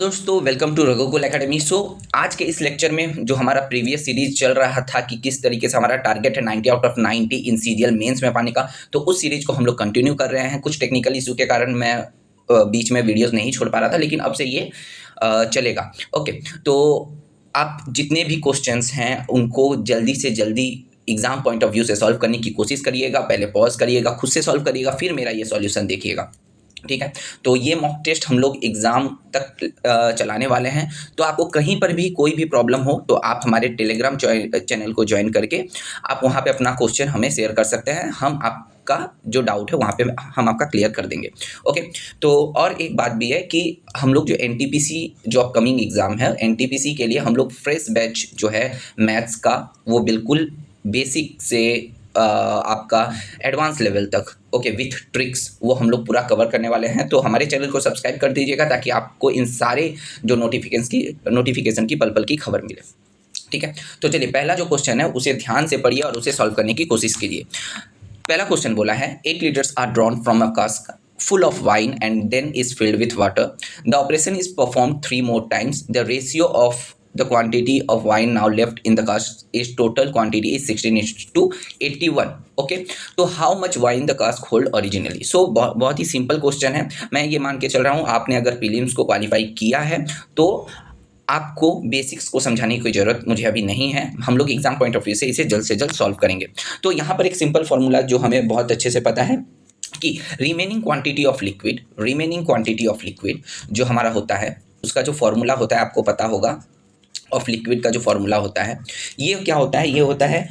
दोस्तों welcome to Raghukul academy. आज के इस लेक्चर में जो हमारा प्रीवियस सीरीज चल रहा था कि किस तरीके से हमारा टारगेट है 90 out of 90 in serial mains में पाने का, तो उस सीरीज को हम लोग कंटिन्यू कर रहे हैं। कुछ टेक्निकल इशू के कारण मैं बीच में वीडियोस नहीं छोड़ पा रहा था, लेकिन अब से ये चलेगा। ओके, तो आप जितने भी क्वेश्चंस हैं उनको जल्दी से जल्दी एग्जाम पॉइंट ऑफ व्यू से सॉल्व करने की कोशिश करिएगा। पहले पॉज करिएगा, खुद से सॉल्व करिएगा, फिर मेरा ये सॉल्यूशन देखिएगा। ठीक है, तो ये मॉक टेस्ट हम लोग एग्ज़ाम तक चलाने वाले हैं। तो आपको कहीं पर भी कोई भी प्रॉब्लम हो तो आप हमारे टेलीग्राम चैनल को ज्वाइन करके आप वहाँ पे अपना क्वेश्चन हमें शेयर कर सकते हैं। हम आपका जो डाउट है वहाँ पे हम आपका क्लियर कर देंगे। ओके, तो और एक बात भी है कि हम लोग जो एनटीपीसी जो अपकमिंग एग्ज़ाम है, एनटीपीसी के लिए हम लोग फ्रेश बैच जो है मैथ्स का, वो बिल्कुल बेसिक से आपका एडवांस लेवल तक विथ ट्रिक्स वो हम लोग पूरा कवर करने वाले हैं। तो हमारे चैनल को सब्सक्राइब कर दीजिएगा ताकि आपको इन सारे जो नोटिफिकेशन की पल पल की खबर मिले। ठीक है, तो चलिए पहला जो क्वेश्चन है उसे ध्यान से पढ़िए और उसे सॉल्व करने की कोशिश कीजिए। पहला क्वेश्चन बोला है 8 litres are drawn from a cask full of wine and then is filled with water. The operation is performed 3 more times. The ratio of the quantity of wine now left in the cask is total quantity is 16:81. Okay, तो how much wine the cask hold originally. बहुत ही simple question है। मैं ये मान के चल रहा हूँ आपने अगर प्रीलिम्स को क्वालिफाई किया है तो आपको बेसिक्स को समझाने की कोई ज़रूरत मुझे अभी नहीं है। हम लोग एग्जाम पॉइंट ऑफ व्यू से इसे जल्द से जल्द सॉल्व करेंगे। तो यहाँ पर एक सिंपल फॉर्मूला जो हमें बहुत अच्छे से पता है कि रिमेनिंग क्वांटिटी ऑफ लिक्विड जो हमारा होता है उसका जो फॉर्मूला होता है आपको पता होगा। ऑफ लिक्विड का जो फॉर्मूला होता है ये क्या होता है, ये होता है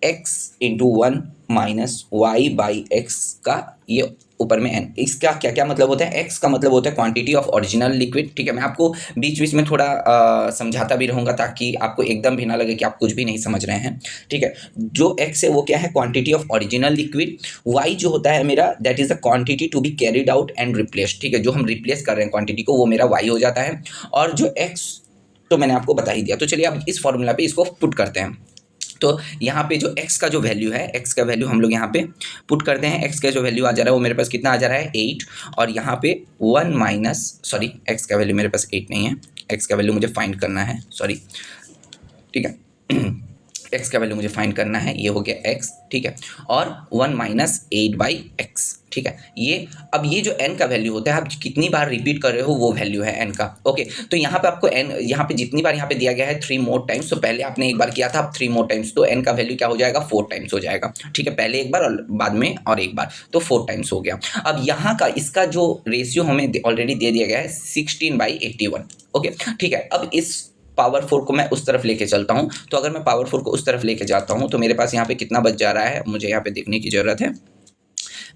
x into 1 minus y by x का ये ऊपर में n। इसका क्या क्या मतलब होता है? x का मतलब होता है क्वांटिटी ऑफ ओरिजिनल लिक्विड। ठीक है, मैं आपको बीच बीच में थोड़ा समझाता भी रहूँगा ताकि आपको एकदम भी ना लगे कि आप कुछ भी नहीं समझ रहे हैं। ठीक है, जो x है वो क्या है? Quantity of original liquid. y जो होता है मेरा that is the quantity to be carried out and replace. ठीक है, जो हम रिप्लेस कर रहे हैं क्वांटिटी को वो मेरा y हो जाता है। और जो x तो मैंने आपको बता ही दिया। तो चलिए अब इस फॉर्मूला पे इसको पुट करते हैं। तो यहाँ पे जो x का जो वैल्यू है, x का वैल्यू हम लोग यहाँ पे पुट करते हैं। x का जो वैल्यू आ जा रहा है वो मेरे पास कितना आ जा रहा है? 8। और यहाँ पे 1 माइनस सॉरी x का वैल्यू मेरे पास 8 नहीं है, x का वैल्यू मुझे फाइंड करना है। सॉरी, ठीक है x का वैल्यू मुझे फाइंड करना है, ये हो गया x। ठीक है, और 1 माइनस 8 बाई एक्स। ठीक है, ये अब ये जो n का वैल्यू होता है आप कितनी बार रिपीट कर रहे हो वो वैल्यू है n का। ओके, तो यहाँ पे आपको n यहाँ पे जितनी बार यहाँ पे दिया गया है 3 मोर टाइम्स, तो पहले आपने एक बार किया था, अब 3 मोर टाइम्स, तो n का वैल्यू क्या हो जाएगा? 4 टाइम्स हो जाएगा। ठीक है, पहले एक बार और बाद में और एक बार, तो 4 टाइम्स हो गया। अब यहाँ का इसका जो रेशियो हमें ऑलरेडी दे दिया गया है 16/81। ओके, ठीक है, अब इस पावर 4 को मैं उस तरफ लेके चलता हूँ। तो अगर मैं पावर 4 को उस तरफ लेके जाता हूँ तो मेरे पास यहाँ पे कितना बच जा रहा है, मुझे यहाँ पे देखने की ज़रूरत है।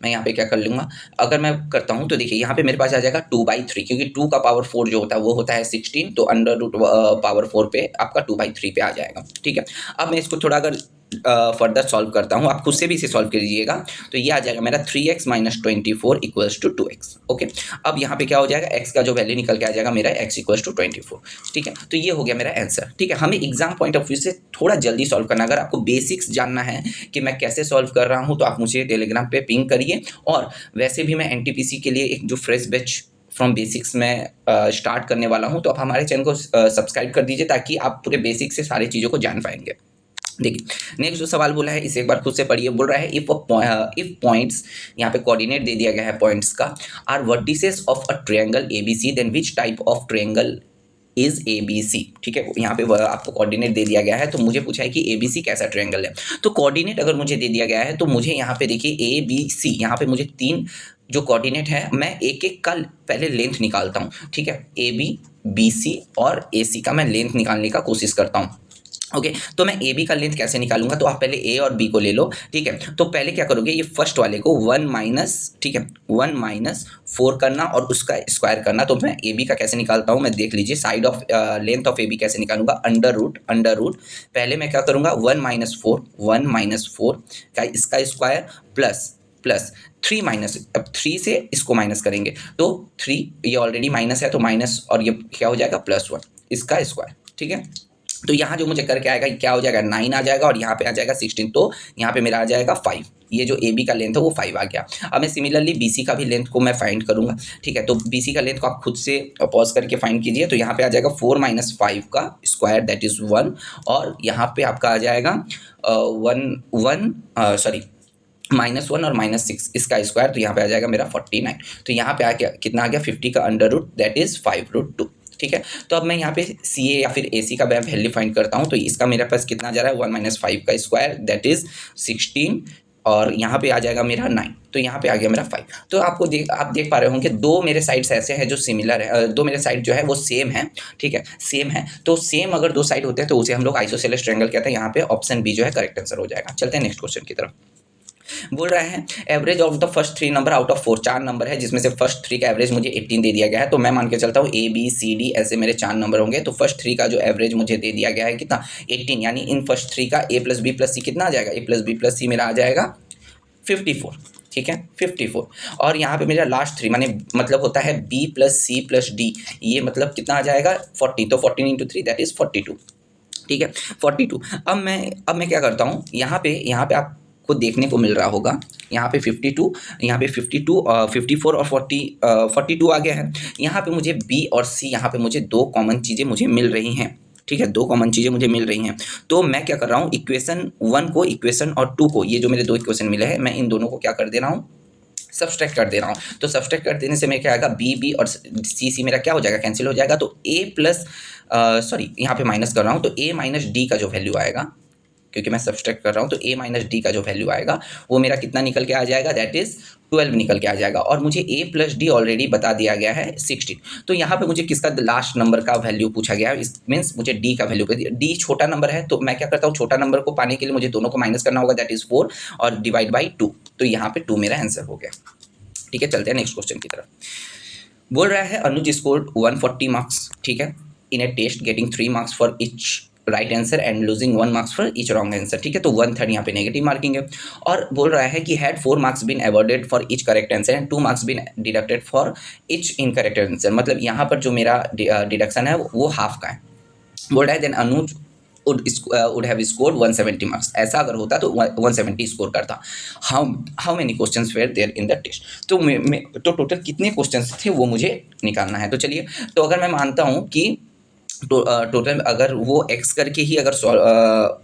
मैं यहाँ पे क्या कर लूँगा, अगर मैं करता हूँ तो देखिए यहाँ पे मेरे पास आ जाएगा 2/3, क्योंकि 2 का पावर 4 जो होता है वो होता है 16, तो अंडर रूट पावर 4 पे आपका 2/3 पे आ जाएगा। ठीक है, अब मैं इसको थोड़ा अगर फर्दर सॉल्व करता हूँ, आप खुद से भी इसे सॉल्व कीजिएगा, तो ये आ जाएगा मेरा 3x minus 24 equals to 2x। Okay, अब यहाँ पे क्या हो जाएगा? x का जो वैल्यू निकल के आ जाएगा मेरा x इक्वल्स टू 24। ठीक है, तो ये हो गया मेरा आंसर। ठीक है, हमें एग्जाम पॉइंट ऑफ व्यू से थोड़ा जल्दी सॉल्व करना। अगर आपको बेसिक्स जानना है कि मैं कैसे सॉल्व कर रहा हूँ तो आप मुझे टेलीग्राम पे पिंग करिए। और वैसे भी मैं एनटीपीसी के लिए एक जो फ्रेश बैच फ्रॉम बेसिक्स में स्टार्ट करने वाला हूँ, तो आप हमारे चैनल को सब्सक्राइब कर दीजिए ताकि आप पूरे बेसिक से सारी चीज़ों को जान पाएंगे। देखिए नेक्स्ट जो सवाल बोला है इसे एक बार खुद से पढ़िए। बोल रहा है इफ पॉइंट्स, यहाँ पे कोऑर्डिनेट दे दिया गया है पॉइंट्स का, are vertices of a triangle ABC, then which type of triangle is ABC। ठीक है, यहाँ पे आपको कोऑर्डिनेट दे दिया गया है, तो मुझे पूछा है कि ABC कैसा ट्रायंगल है। तो कोऑर्डिनेट अगर मुझे दे दिया गया है तो मुझे यहाँ पे देखिए ABC, यहाँ पे मुझे 3 जो कोऑर्डिनेट है, मैं एक एक का पहले लेंथ निकालता हूँ। ठीक है, AB BC और AC का मैं लेंथ निकालने का कोशिश करता हूँ। ओके, तो मैं AB का लेंथ कैसे निकालूंगा? तो आप पहले A और B को ले लो। ठीक है, तो पहले क्या करोगे, ये फर्स्ट वाले को 1 माइनस, ठीक है 1 माइनस 4 करना और उसका स्क्वायर करना। तो मैं AB का कैसे निकालता हूँ, मैं देख लीजिए। Side of length of AB कैसे निकालूंगा? अंडर रूट पहले मैं क्या करूँगा 1 माइनस 4 का इसका स्क्वायर प्लस 3 माइनस, अब 3 से इसको माइनस करेंगे तो 3, ये ऑलरेडी माइनस है तो माइनस, और ये क्या हो जाएगा +1 इसका स्क्वायर। ठीक है, तो यहाँ जो मुझे करके आएगा क्या हो जाएगा 9 आ जाएगा और यहाँ पे आ जाएगा 16, तो यहाँ पे मेरा आ जाएगा 5। ये जो ए बी का लेंथ है वो 5 आ गया। अब मैं सिमिलरली बी सी का भी लेंथ को मैं फाइंड करूँगा, ठीक है। तो बी सी का लेंथ को आप खुद से पॉज करके फाइंड कीजिए। तो यहाँ पे आ जाएगा 4 - 5 का स्क्वायर दैट इज़ 1, और यहाँ पे आपका आ जाएगा -1 और -6 इसका स्क्वायर, तो यहाँ पे आ जाएगा मेरा 49। तो यहाँ पे आ गया कितना आ गया 50 का अंडर रूट दैट इज़ 5√2, ठीक है। तो अब मैं यहाँ पे सी ए या फिर ए सी का मैं वैल्यू फाइंड करता हूँ। तो इसका मेरे पास कितना जा रहा है 1 - 5 का स्क्वायर दैट इज़ 16, और यहाँ पे आ जाएगा मेरा 9। तो यहाँ पे आ गया मेरा 5। तो आप देख पा रहे होंगे दो मेरे साइड्स ऐसे हैं जो सिमिलर है, दो मेरे साइड जो है वो सेम है, ठीक है, सेम है। तो सेम अगर दो साइड होते हैं तो उसे हम लोग आइसोसेलेस ट्रायंगल कहते हैं। यहाँ पे ऑप्शन बी जो है करेक्ट आंसर हो जाएगा। चलते हैं नेक्स्ट क्वेश्चन की तरफ। बोल रहा है average of the first 3 number out of 4, 4 number है जिसमें से फर्स्ट 3 का एवरेज मुझे 18 दे दिया गया है। तो मैं मान के चलता हूँ ए बी सी डी ऐसे मेरे 4 नंबर होंगे। तो फर्स्ट 3 का जो एवरेज मुझे दे दिया गया है कितना 18, यानी इन फर्स्ट 3 का ए प्लस बी प्लस सी कितना आ जाएगा, ए प्लस बी प्लस सी मेरा आ जाएगा 54, ठीक है 54। और यहाँ पे मेरा लास्ट 3 माने मतलब होता है b plus c plus d, ये मतलब कितना आ जाएगा 40। तो 14 × 3 दैट इज़ 42, ठीक है 42। अब मैं क्या करता हूँ, यहाँ पे आपको देखने को मिल रहा होगा यहाँ पे 52, यहाँ पे 52 54 और 42 आ गया है। यहाँ पे मुझे बी और सी, यहाँ पे मुझे दो कॉमन चीज़ें मुझे मिल रही हैं, ठीक है, दो कॉमन चीज़ें मुझे मिल रही हैं। तो मैं क्या कर रहा हूँ, इक्वेशन 1 को, इक्वेशन और 2 को, ये जो मेरे दो इक्वेशन मिले हैं मैं इन दोनों को क्या कर दे रहा हूँ, सब्सट्रैक्ट कर दे रहा हूँ। तो सब्सट्रैक्ट कर देने से मेरे क्या आएगा बी और सी मेरा क्या हो जाएगा, कैंसिल हो जाएगा। तो ए प्लस यहाँ पे माइनस कर रहा हूँ, तो ए माइनस डी का जो वैल्यू आएगा, क्योंकि मैं सब्सट्रैक्ट कर रहा हूँ, तो ए माइनस डी का जो वैल्यू आएगा वो मेरा कितना निकल के आ जाएगा दैट इज़ 12 निकल के आ जाएगा। और मुझे ए प्लस डी ऑलरेडी बता दिया गया है 16। तो यहाँ पे मुझे किसका लास्ट नंबर का वैल्यू पूछा गया है, इस मीन्स मुझे डी का वैल्यू, डी छोटा नंबर है। तो मैं क्या करता हूँ, छोटा नंबर को पाने के लिए मुझे दोनों को माइनस करना होगा दैट इज़ 4 और डिवाइड बाई 2। तो यहाँ पे 2 मेरा आंसर हो गया, ठीक है। चलते हैं नेक्स्ट क्वेश्चन की तरफ। बोल रहा है अनुज स्कोर्ड 140 मार्क्स, ठीक है, in a test getting 3 marks for each right answer and losing 1 marks for each wrong answer, ठीक है। तो 1/3 यहाँ पे नेगेटिव मार्किंग है। और बोल रहा है कि had 4 marks been awarded for each correct answer and 2 marks been deducted for each incorrect answer. मतलब यहाँ पर जो मेरा डिडक्शन है वो हाफ का है। बोल रहा है then Anuj would have scored 170 marks। ऐसा अगर होता तो 170 स्कोर करता। How many questions were there in the test. तो टोटल कितने क्वेश्चंस थे वो मुझे निकालना है। तो चलिए, तो अगर मैं मानता हूँ कि टोटल अगर वो x करके ही अगर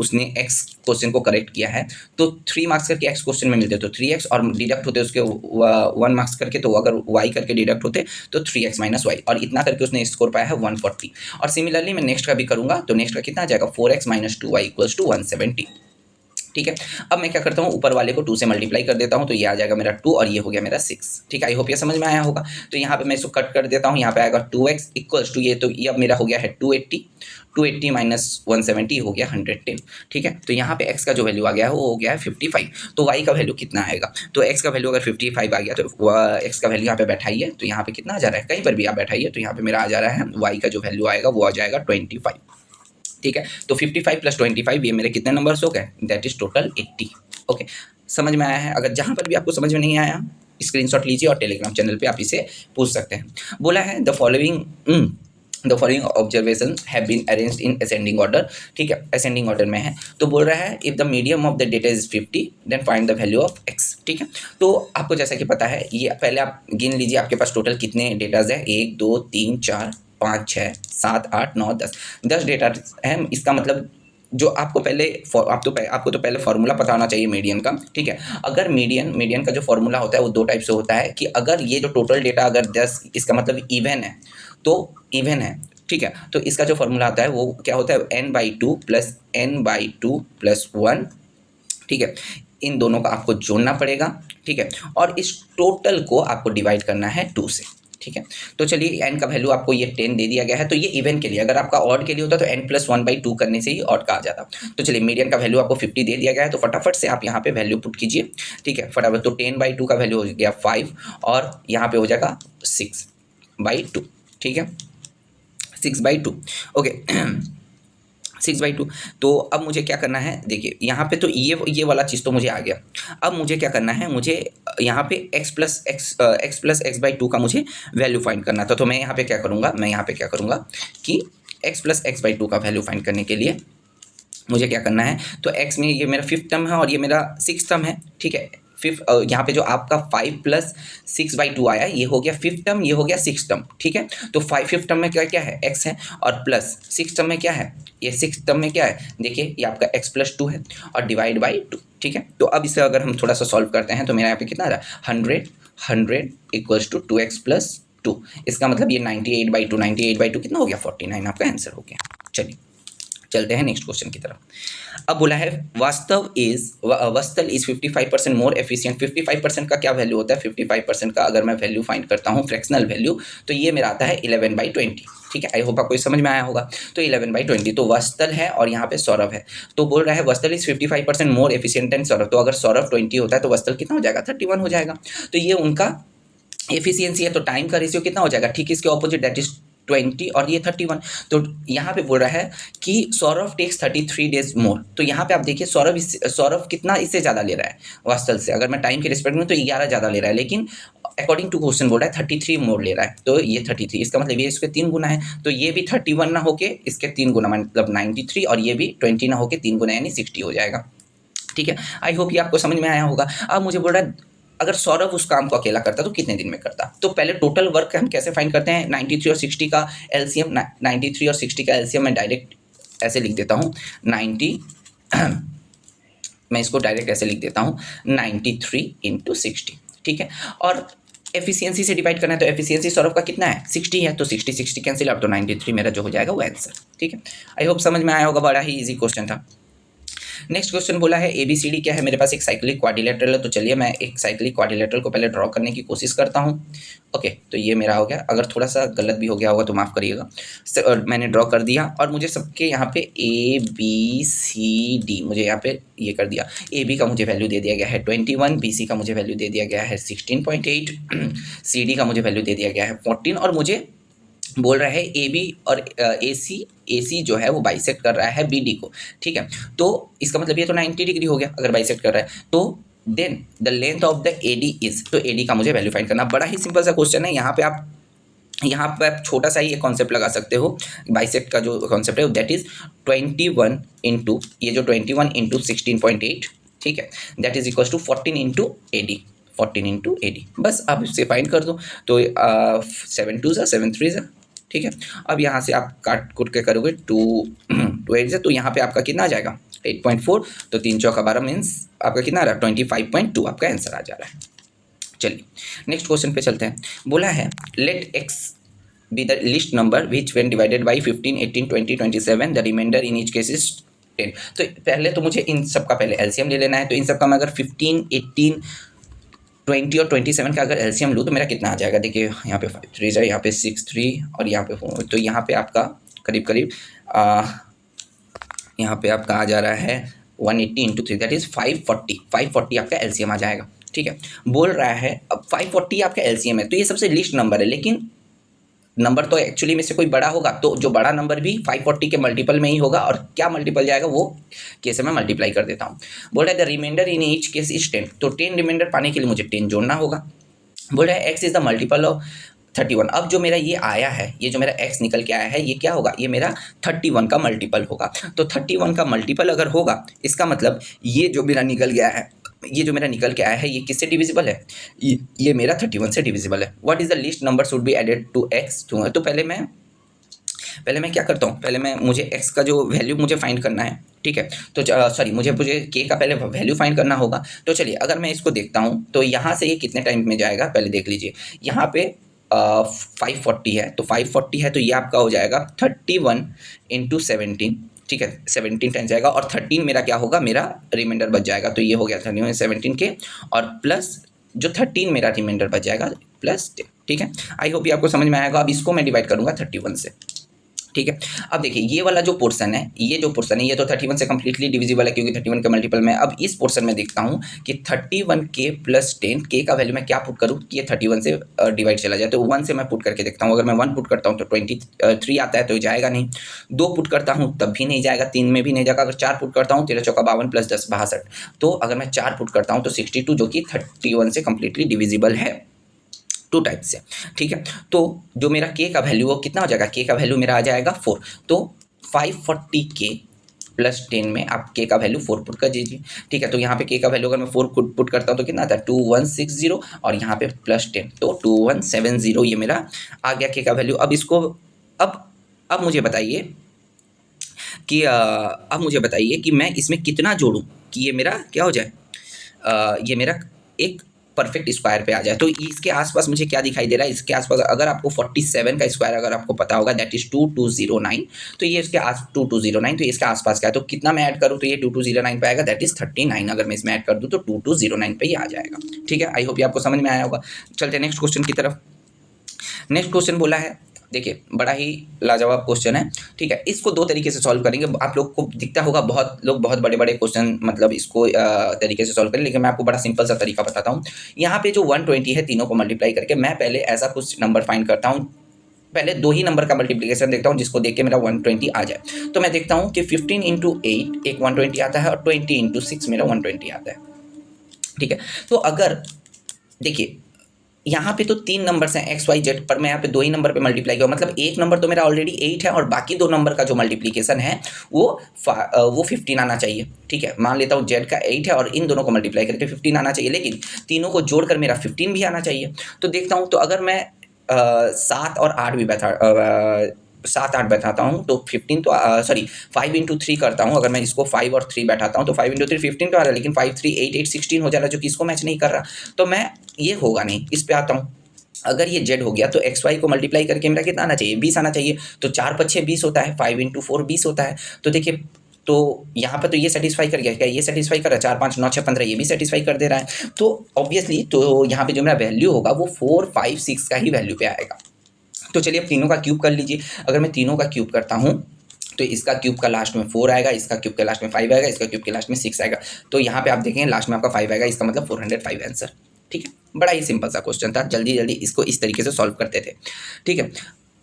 उसने x क्वेश्चन को करेक्ट किया है तो 3 मार्क्स करके x क्वेश्चन में मिलते तो 3x, और डिडक्ट होते उसके 1 मार्क्स करके, तो अगर y करके डिडक्ट होते तो 3x - y, और इतना करके उसने स्कोर पाया है 140। और सिमिलरली मैं नेक्स्ट का भी करूँगा, तो नेक्स्ट का कितना आ जाएगा 4x - 2y = 170, ठीक है। अब मैं क्या करता हूँ, ऊपर वाले को 2 से मल्टीप्लाई कर देता हूँ, तो ये आ जाएगा मेरा 2 और ये हो गया मेरा 6, ठीक है। आई होप ये समझ में आया होगा। तो यहाँ पे मैं इसको कट कर देता हूँ, यहाँ पे आएगा 2x = ये, तो ये अब मेरा हो गया है 280 - 170 हो गया 110, ठीक है। तो यहाँ पे x का जो वैल्यू आ गया है वो हो गया है 55। तो y का वैल्यू कितना आएगा, तो x का वैल्यू अगर 55 आ गया तो x का वैल्यू यहाँ पे बैठाइए, तो यहाँ पे कितना आ जा रहा है, कहीं पर भी आप बैठाइए, तो यहाँ पे मेरा आ जा रहा है y का जो वैल्यू आएगा वो आ जाएगा 25, ठीक है। तो 55 + 25 ये मेरे कितने नंबर्स हो गए, दैट इज टोटल 80। ओके, समझ में आया है। अगर जहाँ पर भी आपको समझ में नहीं आया स्क्रीनशॉट लीजिए और टेलीग्राम चैनल पे आप इसे पूछ सकते हैं। बोला है the following observation have been arranged in ascending order, ठीक है, असेंडिंग ऑर्डर में है। तो बोल रहा है if the medium of the data is 50 then find the value of x, ठीक है। तो आपको जैसा कि पता है, ये पहले आप गिन लीजिए आपके पास टोटल कितने डेटाज है, 1 2 3 4 5 6 7 8 9 10 डेटा है। इसका मतलब जो आपको तो पहले फार्मूला पता होना चाहिए मीडियन का, ठीक है। अगर मीडियन का जो फार्मूला होता है वो 2 टाइप से होता है कि अगर ये जो टोटल डेटा अगर 10, इसका मतलब इवन है, तो इवन है, ठीक है। तो इसका जो फार्मूला आता है वो क्या होता है n/2 + n/2 + 1, ठीक है। इन दोनों का आपको जोड़ना पड़ेगा, ठीक है, और इस टोटल को आपको डिवाइड करना है 2 से, ठीक है। तो चलिए n का वैल्यू आपको ये 10 दे दिया गया है, तो ये इवन के लिए, अगर आपका ऑड के लिए होता तो n + 1/2 करने से ही ऑड का आ जाता। तो चलिए मीडियन का वैल्यू आपको 50 दे दिया गया है, तो फटाफट से आप यहाँ पे वैल्यू पुट कीजिए, ठीक है, फटाफट। तो 10/2 का वैल्यू हो गया 5 और यहाँ पे हो जाएगा 6/2, ठीक है, 6/2, ओके 6/2। तो अब मुझे क्या करना है, देखिए यहाँ पे तो ये वाला चीज़ तो मुझे आ गया। अब मुझे क्या करना है, मुझे यहाँ पे x + x/2 का मुझे वैल्यू फाइंड करना था। तो मैं यहाँ पे क्या करूँगा कि x plus x by two का वैल्यू फाइंड करने के लिए मुझे क्या करना है, तो x में ये मेरा फिफ्थ टर्म है और ये मेरा सिक्स टर्म है, ठीक है। फिफ्थ यहाँ पे जो आपका 5 प्लस 6/2 आया, ये हो गया फिफ्थ टर्म, ये हो गया सिक्स टर्म, ठीक है। तो फिफ्थ टर्म में क्या क्या है, x है, और प्लस सिक्स टर्म में क्या है, ये सिक्स टर्म में क्या है, देखिए ये आपका x प्लस 2 है और डिवाइड बाई 2, ठीक है। तो अब इसे अगर हम थोड़ा सा सॉल्व करते हैं तो मेरा यहाँ पे कितना आ रहा है, 100 इक्वल्स टू 2x प्लस 2, इसका मतलब ये 98/2, 98/2 कितना हो गया, 49 आपका आंसर हो गया। चलिए चलते हैं नेक्स्ट क्वेश्चन की तरफ। अब बोला है वस्तल इज 55% मोर एफिशिएंट। 55% का क्या वैल्यू होता है, 55% का अगर मैं वैल्यू फाइंड करता हूँ फ्रैक्शनल वैल्यू, तो ये मेरा आता है 11/20, ठीक है। आई होप आपको समझ में आया होगा। तो 11/20, तो वस्तल है और यहाँ पे सौरभ है, तो बोल रहा है Vastal is 55% more efficient and Saurabh. तो अगर सौरभ 20 होता है तो वस्तल कितना हो जाएगा, 31 हो जाएगा। तो ये उनका एफिशिएंसी है, तो टाइम का रेशियो कितना हो जाएगा, ठीक इसके ऑपोजिट, दैट इज 20 और ये 31। तो यहाँ पे बोल रहा है कि सौरभ टेक्स 33 डेज मोर। तो यहाँ पे आप देखिए सौरभ कितना इससे ज़्यादा ले रहा है वास्तल से, अगर मैं टाइम के रिस्पेक्ट में तो 11 ज़्यादा ले रहा है, लेकिन अकॉर्डिंग टू क्वेश्चन बोल रहा है 33 मोर ले रहा है। तो ये 33, इसका मतलब ये इसके 3 गुना है, तो ये भी 31 ना होके इसके 3 गुना, मतलब 93, और ये भी 20 ना होके 3 गुना यानी 60 हो जाएगा, ठीक है। आई होप ये आपको समझ में आया होगा। अब मुझे बोल रहा है अगर सौरभ उस काम को अकेला करता तो कितने दिन में करता। तो पहले टोटल वर्क हम कैसे फाइंड करते हैं, 93 और 60 का एलसीएम, 93 और 60 का एलसीएम मैं डायरेक्ट ऐसे लिख देता हूँ 90 मैं इसको डायरेक्ट ऐसे लिख देता हूँ 93 इंटू 60, ठीक है। और एफिशिएंसी से डिवाइड करना है, तो एफिशिएंसी सौरभ का कितना है, 60 है, तो 60 कैंसिल आउट, तो 93 मेरा जो हो जाएगा वो आंसर, ठीक है। आई होप समझ में आया होगा, बड़ा ही इजी क्वेश्चन था। नेक्स्ट क्वेश्चन बोला है ABCD क्या है, मेरे पास एक साइक्लिक क्वाड्रिलेटरल है, तो चलिए मैं एक साइक्लिक क्वाड्रिलेटरल को पहले ड्रॉ करने की कोशिश करता हूँ। ओके, तो ये मेरा हो गया, अगर थोड़ा सा गलत भी हो गया होगा तो माफ़ करिएगा। मैंने ड्रॉ कर दिया और मुझे सबके यहाँ पे ABCD मुझे यहाँ पे ये कर दिया। AB का मुझे वैल्यू दे दिया गया है 21, BC का मुझे वैल्यू दे दिया गया है 16.8, CD का मुझे वैल्यू दे दिया गया है 14, और मुझे बोल रहा है AB और AC जो है वो बाइसेक्ट कर रहा है BD को, ठीक है। तो इसका मतलब ये तो 90 डिग्री हो गया अगर बाइसेक्ट कर रहा है, तो then the length of the AD is, तो AD का मुझे वैल्यू फाइंड करना। बड़ा ही सिंपल सा क्वेश्चन है, यहाँ पे आप छोटा सा ही एक कॉन्सेप्ट लगा सकते हो। बाइसेक्ट का जो कॉन्सेप्ट है दैट इज 21 इंटू ये जो 21 इंटू 16.8, ठीक है, that is equals to 14 into AD, 14 into AD, बस आप इसे फाइंड कर दो। तो 7 2 7 3, ठीक है। अब यहाँ से आप काट कुट के करोगे 2 8 से, तो यहाँ पे आपका कितना आ जाएगा 8.4, तो 3 चौका 12 मीन्स आपका कितना आ रहा है 25.2 आपका आंसर आ जा रहा है। चलिए नेक्स्ट क्वेश्चन पे चलते हैं। बोला है let x be the list number which when divided by 15 18 20 27 the remainder in each case is 10। तो पहले तो मुझे इन सब का पहले एलसीएम ले लेना है। तो इन सब का मैं अगर 15 18 20 और 27 का अगर एलसीएम लूँ तो मेरा कितना आ जाएगा, देखिए यहाँ पे 5 3 है, यहाँ पे 6 3 और यहाँ पे 4, तो यहाँ पे आपका करीब करीब यहाँ पे आपका आ जा रहा है 180 इंटू 3 दैट इज़ 540 आपका एलसीएम आ जाएगा, ठीक है। बोल रहा है अब 540 आपका एलसीएम है, तो ये सबसे लिस्ट नंबर है, लेकिन नंबर तो एक्चुअली में से कोई बड़ा होगा, तो जो बड़ा नंबर भी 540 के मल्टीपल में ही होगा, और क्या मल्टीपल जाएगा वो कैसे मैं मल्टीप्लाई कर देता हूँ। बोल रहा है the remainder in each case is 10, तो 10 रिमाइंडर पाने के लिए मुझे 10 जोड़ना होगा। बोल रहा है x is the multiple of 31। अब जो मेरा ये आया है, ये जो मेरा x निकल के आया है, ये क्या होगा, ये मेरा 31 का मल्टीपल होगा। तो 31 का मल्टीपल अगर होगा, इसका मतलब ये जो मेरा निकल गया है, ये जो मेरा निकल के आया है, ये किससे डिविजिबल है, ये मेरा 31 से डिविजिबल है। What is the least number should be added to x। तो पहले मैं क्या करता हूँ, पहले मुझे x का जो वैल्यू मुझे फाइंड करना है, ठीक है। तो सॉरी मुझे k का पहले वैल्यू फाइंड करना होगा। तो चलिए अगर मैं इसको देखता हूँ तो यहाँ से ये कितने टाइम में जाएगा, पहले देख लीजिए। यहाँ पे 540 है, तो 540 है तो ये आपका हो जाएगा 31 इंटू 17, ठीक है, 17 टाइम जाएगा, और 13 मेरा क्या होगा, मेरा रिमाइंडर बच जाएगा। तो ये हो गया 31 17 के, और प्लस जो 13 मेरा रिमाइंडर बच जाएगा प्लस 10, ठीक है। आई होप ये आपको समझ में आएगा। अब इसको मैं डिवाइड करूँगा 31 से, ठीक है। अब देखिए ये वाला जो पोर्शन है, ये तो 31 से कम्प्लीटली डिविजिबल है, क्योंकि 31 के मल्टीपल में। अब इस पोर्शन में देखता हूँ कि 31k प्लस 10, k का वैल्यू मैं क्या पुट करूँ कि ये 31 से डिवाइड चला जाए। तो 1 से मैं पुट करके देखता हूँ। अगर मैं 1 पुट करता हूँ तो 23 आता है, तो जाएगा नहीं। 2 पुट करता हूँ तब भी नहीं जाएगा, 3 में भी नहीं जाएगा। अगर 4 पुट करता हूँ 13 चौका 52 प्लस 10 62, तो अगर मैं 4 पुट करता हूँ तो 62, जो कि 31 से कम्प्लीटली डिविजिबल है। टू टाइप से, ठीक है। तो जो मेरा के का वैल्यू वो कितना हो जाएगा, के का वैल्यू मेरा आ जाएगा 4। तो 540k प्लस 10 में आप के का वैल्यू 4 पुट कर दीजिए, ठीक है। तो यहाँ पे के का वैल्यू अगर मैं 4 पुट करता हूँ तो कितना आता है 2160, और यहाँ पे प्लस 10 तो 2170 ये मेरा आ गया के का वैल्यू। अब इसको अब मुझे बताइए कि मैं इसमें कितना जोड़ूं कि ये मेरा क्या हो जाए, ये मेरा एक परफेक्ट स्क्वायर पे आ जाए। तो इसके आसपास मुझे क्या दिखाई दे रहा है, इसके आसपास अगर आपको 47 का स्क्वायर अगर आपको पता होगा दैट इज 2209, तो ये इसके 2209, तो ये इसके आसपास का है। तो कितना मैं ऐड करूँ तो ये 2209 पे आएगा, दैट इज 39। अगर मैं इसमें ऐड कर दूँ तो 2209 पे ही आ जाएगा, ठीक है। आई होप ये आपको समझ में आया होगा। चलते हैं नेक्स्ट क्वेश्चन की तरफ। नेक्स्ट क्वेश्चन बोला है, देखिए बड़ा ही लाजवाब क्वेश्चन है, ठीक है। इसको दो तरीके से सॉल्व करेंगे। आप लोग को दिखता होगा बहुत लोग बहुत बड़े बड़े क्वेश्चन मतलब इसको तरीके से सॉल्व करें, लेकिन मैं आपको बड़ा सिंपल सा तरीका बताता हूँ। यहाँ पे जो 120 है तीनों को मल्टीप्लाई करके मैं पहले ऐसा कुछ नंबर फाइंड करता हूँ। पहले दो ही नंबर का मल्टीप्लिकेशन देखता हूँ जिसको देख के मेरा 120 आ जाए। तो मैं देखता हूँ कि 15 इंटू 8 एक 120 आता है और 20 इंटू 6 मेरा 120 आता है, ठीक है। तो अगर देखिए यहाँ पे तो तीन नंबर्स हैं एक्स वाई जेड, पर मैं यहाँ पे दो ही नंबर पे मल्टीप्लाई किया, मतलब एक नंबर तो मेरा ऑलरेडी 8 है और बाकी दो नंबर का जो मल्टीप्लिकेशन है वो 15 आना चाहिए, ठीक है। मान लेता हूँ जेड का 8 है और इन दोनों को मल्टीप्लाई करके 15 आना चाहिए, लेकिन तीनों को जोड़कर मेरा 15 भी आना चाहिए। तो देखता हूँ, तो अगर मैं 7 और 8 भी बैठा 7-8 बैठाता हूँ तो 15 तो 5 इंटू 3 करता हूँ। अगर मैं इसको 5 और 3 बैठाता हूँ तो 5 इंटू 3 15 तो आ रहा है, लेकिन 5 3 8 8 16 हो जा रहा है, जो कि इसको मैच नहीं कर रहा। तो मैं ये होगा नहीं, इस पे आता हूँ। अगर ये जेड हो गया तो एक्स वाई को मल्टीप्लाई करके मेरा कितना आना चाहिए 20 आना चाहिए। तो 4 5 20 होता है, 5 इंटू 4 20 होता है। तो देखिए तो यहाँ पर तो ये सेटिस्फाई कर गया, क्या ये सेटिस्फाई कर रहा है, 4 5 9 6 15 ये भी सेटिस्फाई कर दे रहा है। तो ऑब्वियसली तो यहाँ पे जो मेरा वैल्यू होगा वो 4 5 6 का ही वैल्यू पे आएगा। तो चलिए अब तीनों का क्यूब कर लीजिए। अगर मैं तीनों का क्यूब करता हूँ तो इसका क्यूब का लास्ट में 4 आएगा, इसका क्यूब के लास्ट में 5 आएगा, इसका क्यूब के लास्ट में 6 आएगा। तो यहाँ पे आप देखेंगे लास्ट में आपका 5 आएगा, इसका मतलब 405 आंसर, ठीक है। बड़ा ही सिंपल सा क्वेश्चन था, जल्दी जल्दी इसको इस तरीके से सॉल्व करते थे, ठीक है।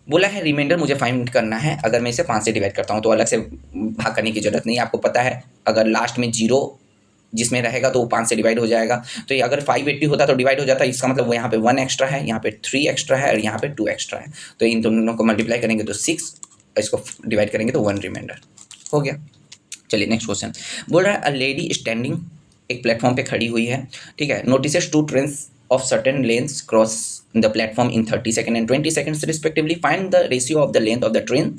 बोला है रिमाइंडर मुझे फाइंड करना है। अगर मैं इसे 5 से डिवाइड करता हूँ तो अलग से भाग करने की जरूरत नहीं है, आपको पता है अगर लास्ट में 0 जिसमें रहेगा तो वो 5 से डिवाइड हो जाएगा। तो ये अगर 580 होता तो डिवाइड हो जाता, इसका मतलब वो यहाँ पे 1 एक्स्ट्रा है, यहाँ पे 3 एक्स्ट्रा है और यहाँ पे 2 एक्स्ट्रा है। तो इन दोनों को मल्टीप्लाई करेंगे तो 6, इसको डिवाइड करेंगे तो 1 रिमाइंडर हो गया। चलिए नेक्स्ट क्वेश्चन बोल रहा है अ लेडी स्टैंडिंग, एक प्लेटफॉर्म पे खड़ी हुई है, ठीक है। Notices 2 trains of certain lengths cross the platform in 30 second and 20 seconds respectively. Find the ratio of the length of the train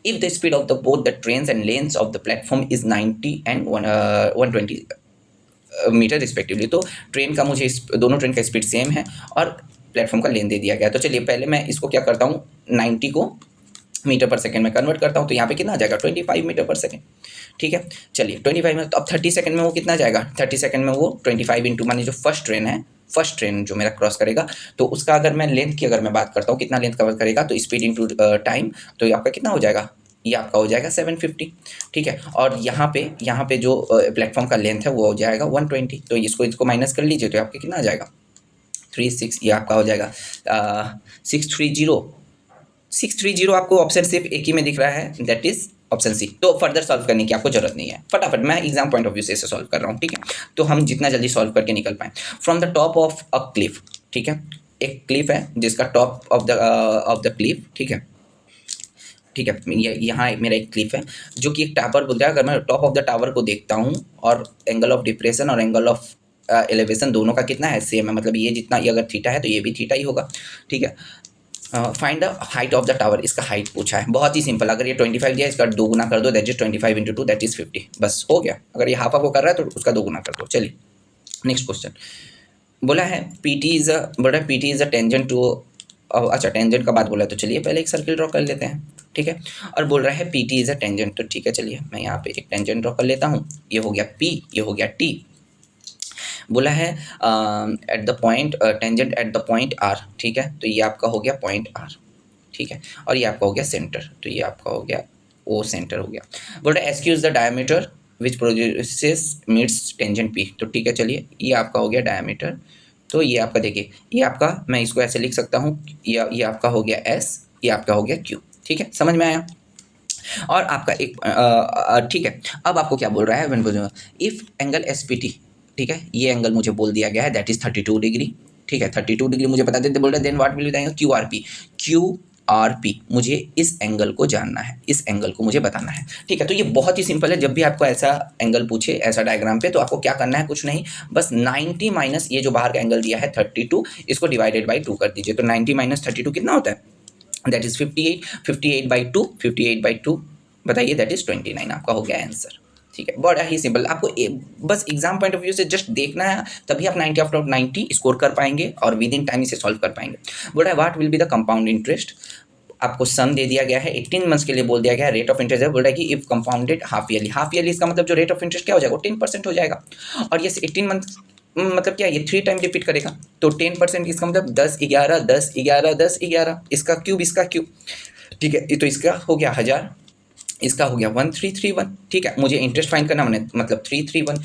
if the speed of the both the trains and lanes of the platform is 90 and 120 metre respectively. तो train का मुझे दोनों train का speed same है और platform का लेन दे दिया गया। तो चलिए पहले मैं इसको क्या करता हूँ 90 को मीटर पर सेकंड में कन्वर्ट करता हूँ। तो यहाँ पे कितना आ जाएगा 25 मीटर पर सेकंड, ठीक है। चलिए 25 में तो अब 30 सेकंड में वो कितना जाएगा, 30 सेकंड में वो 25 इंटू मानिए जो फर्स्ट ट्रेन जो मेरा क्रॉस करेगा तो उसका अगर मैं लेंथ की अगर मैं बात करता हूँ कितना लेंथ कवर करेगा, तो स्पीड इंटू टाइम, तो ये आपका कितना हो जाएगा, ये आपका हो जाएगा 750, ठीक है। और यहाँ पे जो प्लेटफॉर्म का लेंथ है वो हो जाएगा 120। तो इसको माइनस कर लीजिए तो आपके कितना आ जाएगा 36, ये आपका हो जाएगा 630 आपको ऑप्शन सिर्फ एक ही में दिख रहा है, दैट इज ऑप्शन सी। तो फर्दर सॉल्व करने की आपको जरूरत नहीं है, फटाफट मैं एग्जाम पॉइंट ऑफ व्यू से इसे सॉल्व कर रहा हूँ, ठीक है। तो हम जितना जल्दी सॉल्व करके निकल पाएँ। From the top of a cliff, ठीक है, एक क्लिफ है जिसका टॉप ऑफ द क्लिफ, ठीक है, ठीक है। ये यहाँ मेरा एक क्लिफ है जो कि एक टावर बोलता है। अगर मैं टॉप ऑफ द टावर को देखता हूँ और एंगल ऑफ डिप्रेशन और एंगल ऑफ एलिवेशन दोनों का कितना है सेम है, मतलब ये जितना ये अगर थीटा है तो ये भी थीटा ही होगा, ठीक है। Find the height of the tower, इसका हाइट पूछा है, बहुत ही सिंपल। अगर ये 25 दिया इसका 2 गुना कर दो, that is 25 into 2 that is 50, बस हो गया। अगर ये हाफ को कर रहा है तो उसका 2 गुना कर दो। चलिए नेक्स्ट क्वेश्चन बोला है PT is a tangent to, अच्छा टेंजेंट का बात बोला है तो चलिए पहले एक सर्किल ड्रॉ कर लेते हैं, ठीक है। और बोल रहा है P T is a tangent, तो ठीक है चलिए मैं यहाँ पे एक टेंजेंट ड्रॉ कर लेता हूँ। ये हो गया पी, ये हो गया टी। बोला है at the point tangent at the point R, ठीक है। तो ये आपका हो गया पॉइंट आर, ठीक है। और ये आपका हो गया सेंटर, तो ये आपका हो गया ओ सेंटर हो गया। बोल रहा है excuse the diameter which produces meets tangent P, तो ठीक है चलिए ये आपका हो गया डायमीटर। तो ये आपका देखिए ये आपका मैं इसको ऐसे लिख सकता हूँ, ये आपका हो गया एस, ये आपका हो गया क्यू, ठीक है, समझ में आया। और आपका एक ठीक है। अब आपको क्या बोल रहा है if angle S P T, ठीक है, ये एंगल मुझे बोल दिया गया है दैट इज़ 32 डिग्री, ठीक है 32 डिग्री मुझे बता देते, बोल रहे then what will be Q R P, Q R P मुझे इस एंगल को जानना है, इस एंगल को मुझे बताना है। ठीक है, तो ये बहुत ही सिंपल है। जब भी आपको ऐसा एंगल पूछे ऐसा डायग्राम पे, तो आपको क्या करना है, कुछ नहीं, बस 90 माइनस ये जो बाहर का एंगल दिया है 32, इसको डिवाइडेड बाई 2 कर दीजिए। तो 90 माइनस 32 कितना होता है, दैट इज 58, 58 बाई 2, 58 बाई 2 बताइए, दैट इज 29 आपका हो गया आंसर। ठीक है, बड़ा ही सिंपल, आपको बस एग्जाम पॉइंट ऑफ व्यू से जस्ट देखना है, तभी आप 90 आउट ऑफ 90 स्कोर कर पाएंगे और विद इन टाइम इसे सॉल्व कर पाएंगे। बोल रहा है what will be the compound interest, आपको सम दे दिया गया है, 18 मंथ्स के लिए बोल दिया गया है, रेट ऑफ इंटरेस्ट है, बोल रहा है कि if compounded half yearly, half yearly इसका मतलब जो रेट ऑफ इंटरेस्ट क्या हो जाएगा, 10% हो जाएगा। और ये 18 मंथ मतलब क्या है, ये 3 टाइम रिपीट करेगा, तो 10% इसका मतलब 10 11 10 11 10 11, इसका क्यूब इसका क्यूब। ठीक है, तो इसका हो गया 1000, इसका हो गया 1331। ठीक है, मुझे इंटरेस्ट फाइंड करना मतलब 331,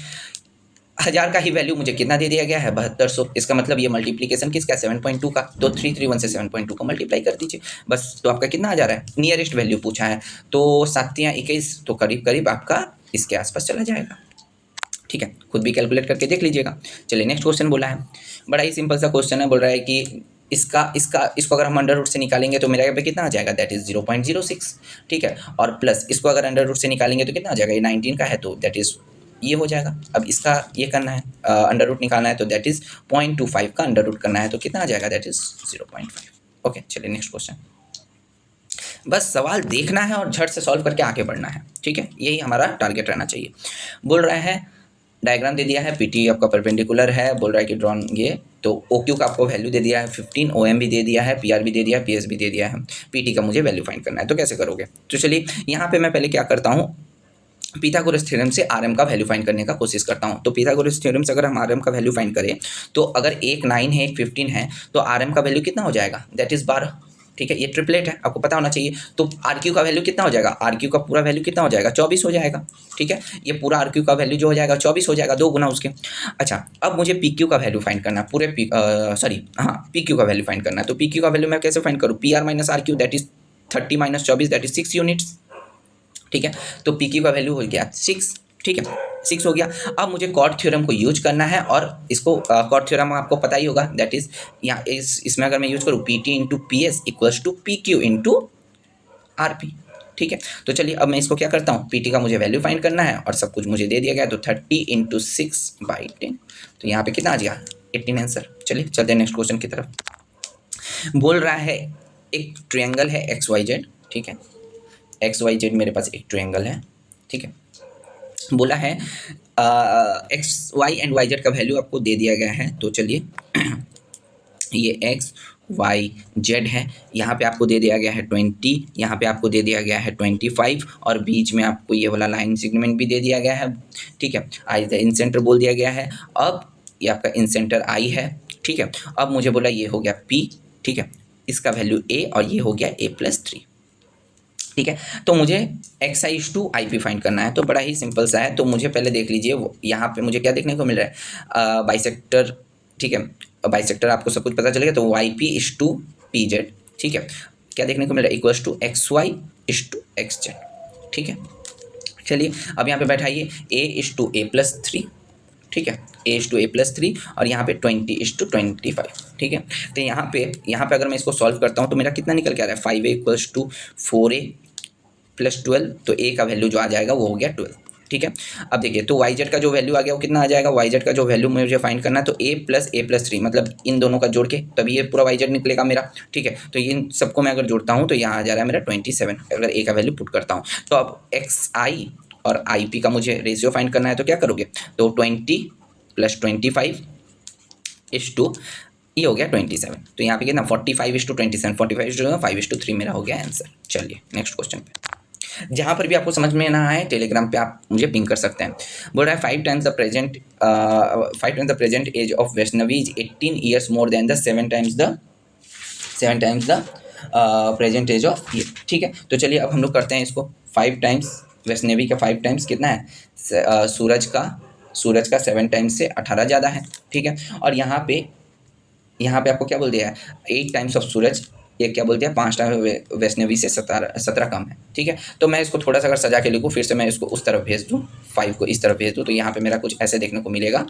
1000 का ही वैल्यू मुझे कितना दे दिया गया है 7200, इसका मतलब ये मल्टीप्लिकेशन किसका 7.2 का, तो 331 से 7.2 का मल्टीप्लाई कर दीजिए बस। तो आपका कितना आ जा रहा है, नियरेस्ट वैल्यू पूछा है, तो 7 या 21, तो करीब करीब आपका इसके आसपास चला जाएगा। ठीक है, खुद भी कैलकुलेट करके देख लीजिएगा। चलिए नेक्स्ट क्वेश्चन बोला है, बड़ा ही सिंपल सा क्वेश्चन है, बोल रहा है कि इसको अगर हम अंडर रूट से निकालेंगे तो मेरा यहाँ पे कितना आ जाएगा, दैट इज 0.06। ठीक है, और प्लस इसको अगर अंडर रूट से निकालेंगे तो कितना आ जाएगा, ये 19 का है, तो दैट इज ये हो जाएगा। अब इसका ये करना है, अंडर रूट निकालना है, तो दैट इज 0.25 का अंडर रूट करना है, तो कितना आ जाएगा, दैट इज 0.5। ओके, चलिए नेक्स्ट क्वेश्चन। बस सवाल देखना है और झट से सॉल्व करके आगे बढ़ना है। ठीक है, यही हमारा टारगेट रहना चाहिए। बोल रहा है डायग्राम दे दिया है, पीटी आपका परपेंडिकुलर है, बोल रहा है कि ड्रॉन ये, तो ओ क्यू का आपको वैल्यू दे दिया है 15, ओ एम भी दे दिया है, पी आर भी दे दिया है, पी एस भी दे दिया है, पीटी का मुझे वैल्यू फाइंड करना है, तो कैसे करोगे। तो चलिए यहाँ पे मैं पहले क्या करता हूँ, पिथागोरस थ्योरम से आरएम का वैल्यू फाइंड करने का कोशिश करता हूँ। तो पिथागोरस थ्योरम से अगर हम आरएम का वैल्यू फाइंड करें, तो अगर एक 9 है एक 15 है, तो आरएम का वैल्यू कितना हो जाएगा, दैट इज 12। ठीक है, ये ट्रिपलेट है, आपको पता होना चाहिए। तो आर क्यू का वैल्यू कितना हो जाएगा, आर क्यू का पूरा वैल्यू कितना हो जाएगा, 24 हो जाएगा। ठीक है, ये पूरा आर क्यू का वैल्यू जो हो जाएगा 24 हो जाएगा, 2 गुना उसके। अच्छा, अब मुझे पी क्यू का वैल्यू फाइंड करना है, पूरे पी क्यू का वैल्यू फाइंड करना है। तो पी क्यू का वैल्यू मैं कैसे फाइंड करूँ, P R minus R Q, that is 30 minus 24, that is 6 units. ठीक है, तो पी क्यू का वैल्यू हो गया 6। ठीक है, 6 हो गया। अब मुझे कॉट थ्योरम को यूज करना है, और इसको कॉट थ्योरम आपको पता ही होगा, दैट इज यहाँ इसमें अगर मैं यूज करूँ P T into P S equals to P Q into R P. ठीक है, तो चलिए अब मैं इसको क्या करता हूँ, पी टी का मुझे वैल्यू फाइंड करना है और सब कुछ मुझे दे दिया गया है, तो 30 इंटू 6/10, तो यहाँ पे कितना आ गया 18 आंसर। चलिए चलते हैं नेक्स्ट क्वेश्चन की तरफ। बोल रहा है एक ट्रायंगल है एक्स वाई जेड। ठीक है, एक्स वाई जेड मेरे पास एक ट्रायंगल है। ठीक है, बोला है X Y and Y Z का वैल्यू आपको दे दिया गया है। तो चलिए ये एक्स वाई जेड है, यहाँ पे आपको दे दिया गया है 20, यहाँ पे आपको दे दिया गया है 25, और बीच में आपको ये वाला लाइन सेगमेंट भी दे दिया गया है। ठीक है, आई द इन सेंटर बोल दिया गया है। अब ये आपका इन सेंटर आई है। ठीक है, अब मुझे बोला ये हो गया पी। ठीक है, इसका वैल्यू ए, और ये हो गया a+3। ठीक है, तो मुझे X I is to I P find करना है, तो बड़ा ही सिंपल सा है। तो मुझे पहले देख लीजिए, यहाँ पे मुझे क्या देखने को मिल रहा है, बाइसेक्टर। ठीक है, बाइसेक्टर आपको सब कुछ पता चलेगा, तो Y P is to P Z. ठीक है, क्या देखने को मिल रहा है, equals to X Y is to X Z. ठीक है, चलिए अब यहाँ पे बैठाइए ए इज टू a+3। ठीक है, ए इज टू a+3, और यहाँ पे 20 इज टू 25। ठीक है, तो यहाँ पे अगर मैं इसको सॉल्व करता हूँ तो मेरा कितना निकल के आ रहा है, 5a इक्वल्स टू 4a + 12, तो ए का वैल्यू जो आ जाएगा वो हो गया 12। ठीक है, अब देखिए, तो वाई जेड का जो वैल्यू आ गया वो कितना आ जाएगा, वाई जेड का जो वैल्यू मुझे फाइंड करना है, तो a+a+3 मतलब इन दोनों का जोड़ के तभी ये पूरा वाई जेड निकलेगा मेरा। ठीक है, तो इन सबको मैं अगर जोड़ता हूँ तो यहाँ आ जा रहा है मेरा 27, अगर ए का वैल्यू पुट करता हूँ। तो अब एक्स आई और आई पी का मुझे रेशियो फाइंड करना है, तो क्या करोगे, तो 20 + 25 इज टू, ये हो गया 27, तो यहाँ पे कितना 45 is to 27, 45 is to 5 is to 3 मेरा हो गया आंसर। चलिए नेक्स्ट क्वेश्चन पे, जहाँ पर भी आपको समझ में ना आए टेलीग्राम पे आप मुझे पिंग कर सकते हैं। बोल रहा है 5 times the present age of Vaishnavi is 18 years more than the 7 times the present age of ये। ठीक है, तो चलिए अब हम लोग करते हैं इसको, 5 टाइम्स वैष्णवी का 5 टाइम्स कितना है, सूरज का 7 टाइम्स से 18 ज़्यादा है। ठीक है, और यहाँ पे आपको क्या बोल दिया है, 8 टाइम्स ऑफ सूरज, ये क्या बोलते हैं 5 टाइम वैष्णवी से 17 कम है। ठीक है, तो मैं इसको थोड़ा सा अगर सजा के लिखूँ, फिर से मैं इसको उस तरफ भेज दूँ, 5 को इस तरफ भेज दूँ, तो यहाँ पे मेरा कुछ ऐसे देखने को मिलेगा।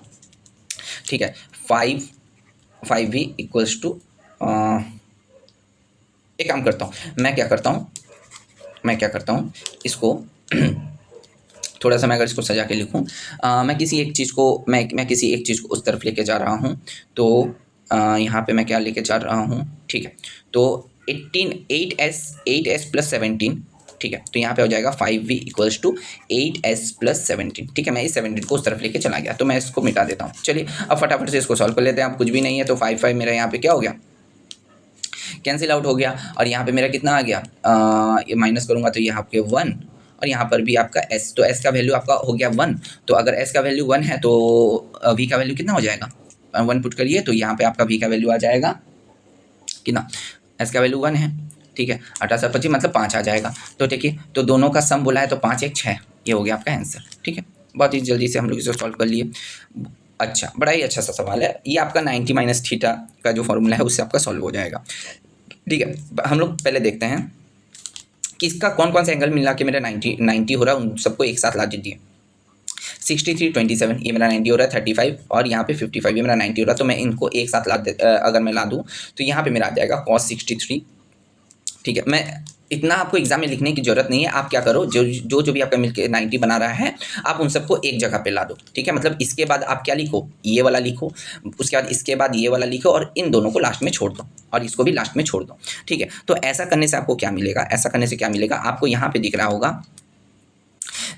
ठीक है, 5 5v इक्वल्स टू, एक काम करता हूँ, मैं क्या करता हूँ इसको थोड़ा सा मैं अगर इसको सजा के लिखूँ, मैं किसी एक चीज़ को मैं किसी एक चीज़ को उस तरफ लेके जा रहा हूँ। तो यहाँ पे मैं क्या लेके जा रहा हूँ, ठीक है। तो 8s प्लस 17, ठीक है। तो यहाँ पे हो जाएगा 5v equals to 8s plus 17, ठीक है। मैं इस 17 को उस तरफ लेके चला गया, तो मैं इसको मिटा देता हूँ। चलिए अब फटाफट से इसको सॉल्व कर लेते हैं। अब कुछ भी नहीं है तो 5 मेरा यहाँ पे क्या हो गया, कैंसिल आउट हो गया। और यहाँ पे मेरा कितना आ गया, ये माइनस करूँगा तो यहाँ पे 1, और यहाँ पर भी आपका s, तो s का वैल्यू आपका हो गया 1। तो अगर s का वैल्यू 1 है तो v का वैल्यू कितना हो जाएगा, 1 पुट करिए तो यहाँ पे आपका v का वैल्यू आ जाएगा कितना, s का वैल्यू 1 है, ठीक है। 18 मतलब 5 आ जाएगा। तो देखिए, तो दोनों का सम बोला है तो 5 1 6, ये हो गया आपका आंसर, ठीक है। बहुत ही जल्दी से हम लोग इसे सॉल्व कर लिए। अच्छा, बड़ा ही अच्छा सा सवाल है ये आपका। 90 माइनस थीटा का जो फॉर्मूला है उससे आपका सॉल्व हो जाएगा, ठीक है। हम लोग पहले देखते हैं कि इसका कौन कौन सा एंगल मिला के मेरा 90 हो रहा है, उन सबको एक साथ ला दीजिए। 63 27 ये मेरा 90 हो रहा है, 35 और यहाँ पे 55 ये मेरा 90 हो रहा है। तो मैं इनको एक साथ अगर मैं ला दूँ तो यहाँ पे मेरा आ जाएगा cos 63, ठीक है। मैं इतना आपको एग्जाम में लिखने की जरूरत नहीं है। आप क्या करो, जो भी आपका मिलकर 90 बना रहा है, आप उन सबको एक जगह पे ला दो, ठीक है। मतलब इसके बाद आप क्या लिखो, ये वाला लिखो, उसके बाद इसके बाद ये वाला लिखो, और इन दोनों को लास्ट में छोड़ दो, और इसको भी लास्ट में छोड़ दो, ठीक है। तो ऐसा करने से आपको क्या मिलेगा, ऐसा करने से क्या मिलेगा, आपको यहाँ पे दिख रहा होगा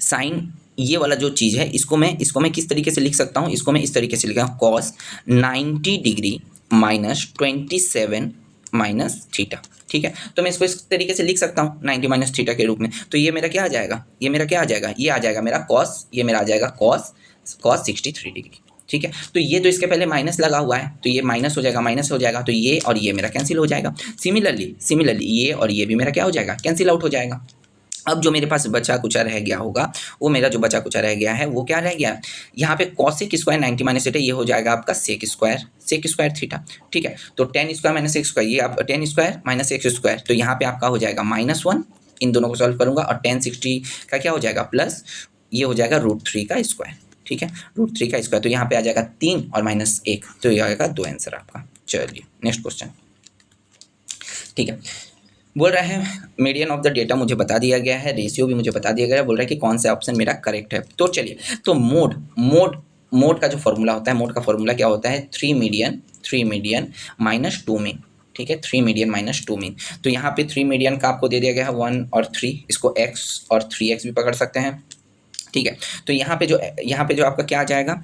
साइन, ये वाला जो चीज़ है इसको मैं किस तरीके से लिख सकता हूँ, इसको मैं इस तरीके से लिखा हूँ, cos 90 degree minus 27 minus theta, ठीक है। तो मैं इसको इस तरीके से लिख सकता हूँ 90 माइनस थीटा के रूप में। तो ये मेरा क्या आ जाएगा, ये आ जाएगा मेरा कॉस, ये मेरा आ जाएगा कॉस 63 डिग्री, ठीक है। तो ये तो इसके पहले माइनस लगा हुआ है तो ये माइनस हो जाएगा, तो ये और ये मेरा कैंसिल हो जाएगा। सिमिलरली ये और ये भी मेरा क्या हो जाएगा, कैंसिल आउट हो जाएगा। अब जो मेरे पास बचा कुचा रह गया होगा, वो मेरा जो बचा कुचा रह गया है वो क्या रह गया, यहाँ पे कॉसेक स्क्वायर 90 माइनस थीटा, ये हो जाएगा आपका सेक स्क्वायर थीटा, ठीक है। तो 10 स्क्वायर माइनस एक स्क्वायर, ये आप 10 स्क्वायर माइनस एक स्क्वायर, तो यहाँ पे आपका हो जाएगा -1। इन दोनों को सॉल्व करूंगा और 1060 का क्या हो जाएगा प्लस, ये हो जाएगा √3 का स्क्वायर, ठीक है। √3 का स्क्वायर, तो यहाँ पे आ जाएगा 3 और -1, तो ये आएगा 2 आंसर आपका। चलिए नेक्स्ट क्वेश्चन, ठीक है। बोल रहा है मीडियन ऑफ द डेटा मुझे बता दिया गया है, रेशियो भी मुझे बता दिया गया है, बोल रहा है कि कौन सा ऑप्शन मेरा करेक्ट है। तो चलिए, तो मोड का जो फॉर्मूला होता है, मोड का फॉर्मूला क्या होता है, 3 मीडियन माइनस 2 मीन, ठीक है। 3 मीडियन माइनस 2 मीन। तो यहाँ पे 3 मीडियन का आपको दे दिया गया है 1 और 3, इसको x और 3x भी पकड़ सकते हैं, ठीक है। तो यहाँ पे जो आपका क्या आ जाएगा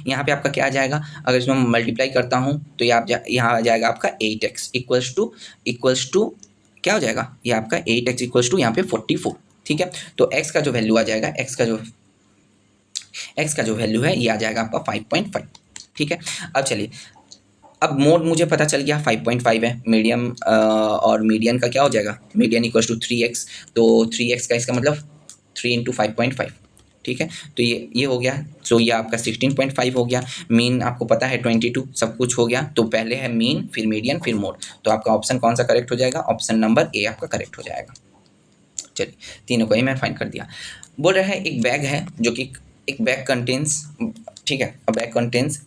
यहाँ पे आपका क्या आ जाएगा, अगर इसमें मल्टीप्लाई करता हूँ तो यहाँ आ जाएगा आपका 8x इक्वल्स टू क्या हो जाएगा, ये आपका 8x इक्वल्स टू यहाँ पे 44, ठीक है। तो x का जो वैल्यू आ जाएगा, x का जो वैल्यू है ये आ जाएगा आपका 5.5, ठीक है। अब चलिए, अब मोड मुझे पता चल गया 5.5 है, मीडियम और मीडियन का क्या हो जाएगा, मीडियन इक्वल्स टू 3x, तो 3x का इसका मतलब 3 इंटू 5.5, ठीक है। तो ये हो गया, सो ये आपका 16.5 हो गया। मीन आपको पता है 22, सब कुछ हो गया। तो पहले है मीन, फिर मीडियन, फिर मोड। तो आपका ऑप्शन कौन सा करेक्ट हो जाएगा, ऑप्शन नंबर ए आपका करेक्ट हो जाएगा। चलिए, तीनों को ही मैं फाइंड कर दिया। बोल रहा है एक बैग है जो कि एक बैग कंटेन्स, ठीक है, बैग कंटेन्स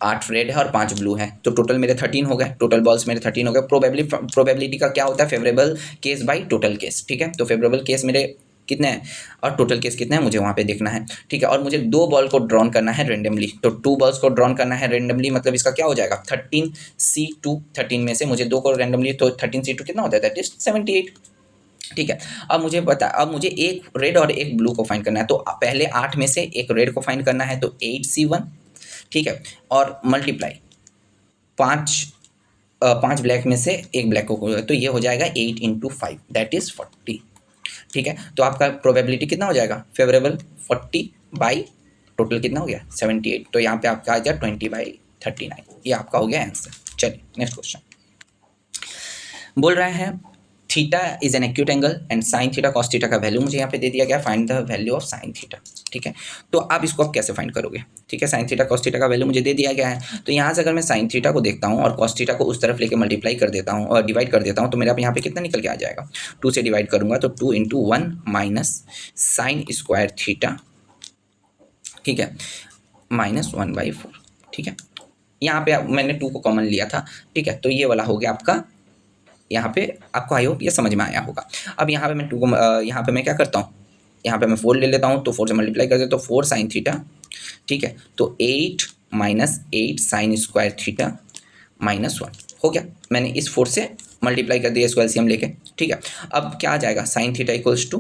8 रेड है और 5 ब्लू है। तो टोटल मेरे 13 हो गए, टोटल बॉल्स मेरे 13 हो गए। प्रोबेबिलिटी का क्या होता है, favourable case by total case, ठीक है। तो फेवरेबल केस मेरे कितने हैं और टोटल केस कितने हैं मुझे वहाँ पे देखना है, ठीक है। और मुझे 2 बॉल को ड्रॉन करना है रेंडमली, तो 2 बॉल्स को ड्रॉन करना है रेंडमली, मतलब इसका क्या हो जाएगा 13C2, 13 में से मुझे 2 को रेंडमली, तो 13C2 कितना होता है, दैट इज 78, ठीक है। अब मुझे एक रेड और एक ब्लू को फाइंड करना है। तो पहले 8 में से एक रेड को फाइंड करना है, तो 8C1, ठीक है, और मल्टीप्लाई 5 ब्लैक में से एक ब्लैक को, तो ये हो जाएगा 8 इंटू 5 दैट इज 40, ठीक है। तो आपका प्रोबेबिलिटी कितना हो जाएगा, फेवरेबल 40 बाई टोटल कितना हो गया 78, तो यहाँ पे आपका आ जाए 20/39, ये आपका हो गया आंसर। चलिए नेक्स्ट क्वेश्चन, बोल रहा है theta is an acute angle and sine theta cos theta का वैल्यू मुझे यहाँ पे दे दिया गया, find the value of sine theta, ठीक है। तो आप इसको आप कैसे फाइंड करोगे, ठीक है। साइन थीटा कॉस थीटा का वैल्यू मुझे दे दिया गया है, तो यहाँ से अगर मैं साइन थीटा को देखता हूँ और कॉस थीटा को उस तरफ लेके मल्टीप्लाई कर देता हूँ और डिवाइड कर देता हूँ, तो मेरा यहाँ पे कितना निकल के आ जाएगा, 2 से डिवाइड करूँगा तो 2 into 1 minus sine square theta, ठीक है, -1/4, ठीक है। यहाँ पे मैंने 2 को कॉमन लिया था, ठीक है। तो ये वाला हो गया आपका, यहाँ पे आपको आई होप ये समझ में आया होगा। अब यहाँ पे मैं 2 को यहाँ पे मैं क्या करता हूँ, यहाँ पे मैं 4 ले लेता हूँ, तो 4 से मल्टीप्लाई कर देता हूँ, 4 साइन थीटा, ठीक है। तो 8 माइनस 8 साइन स्क्वायर थीटा -1 हो गया। मैंने इस 4 से मल्टीप्लाई कर दिया, इसको एलसीएम लेके, ठीक है। अब क्या आ जाएगा, साइन थीटा इक्वल्स टू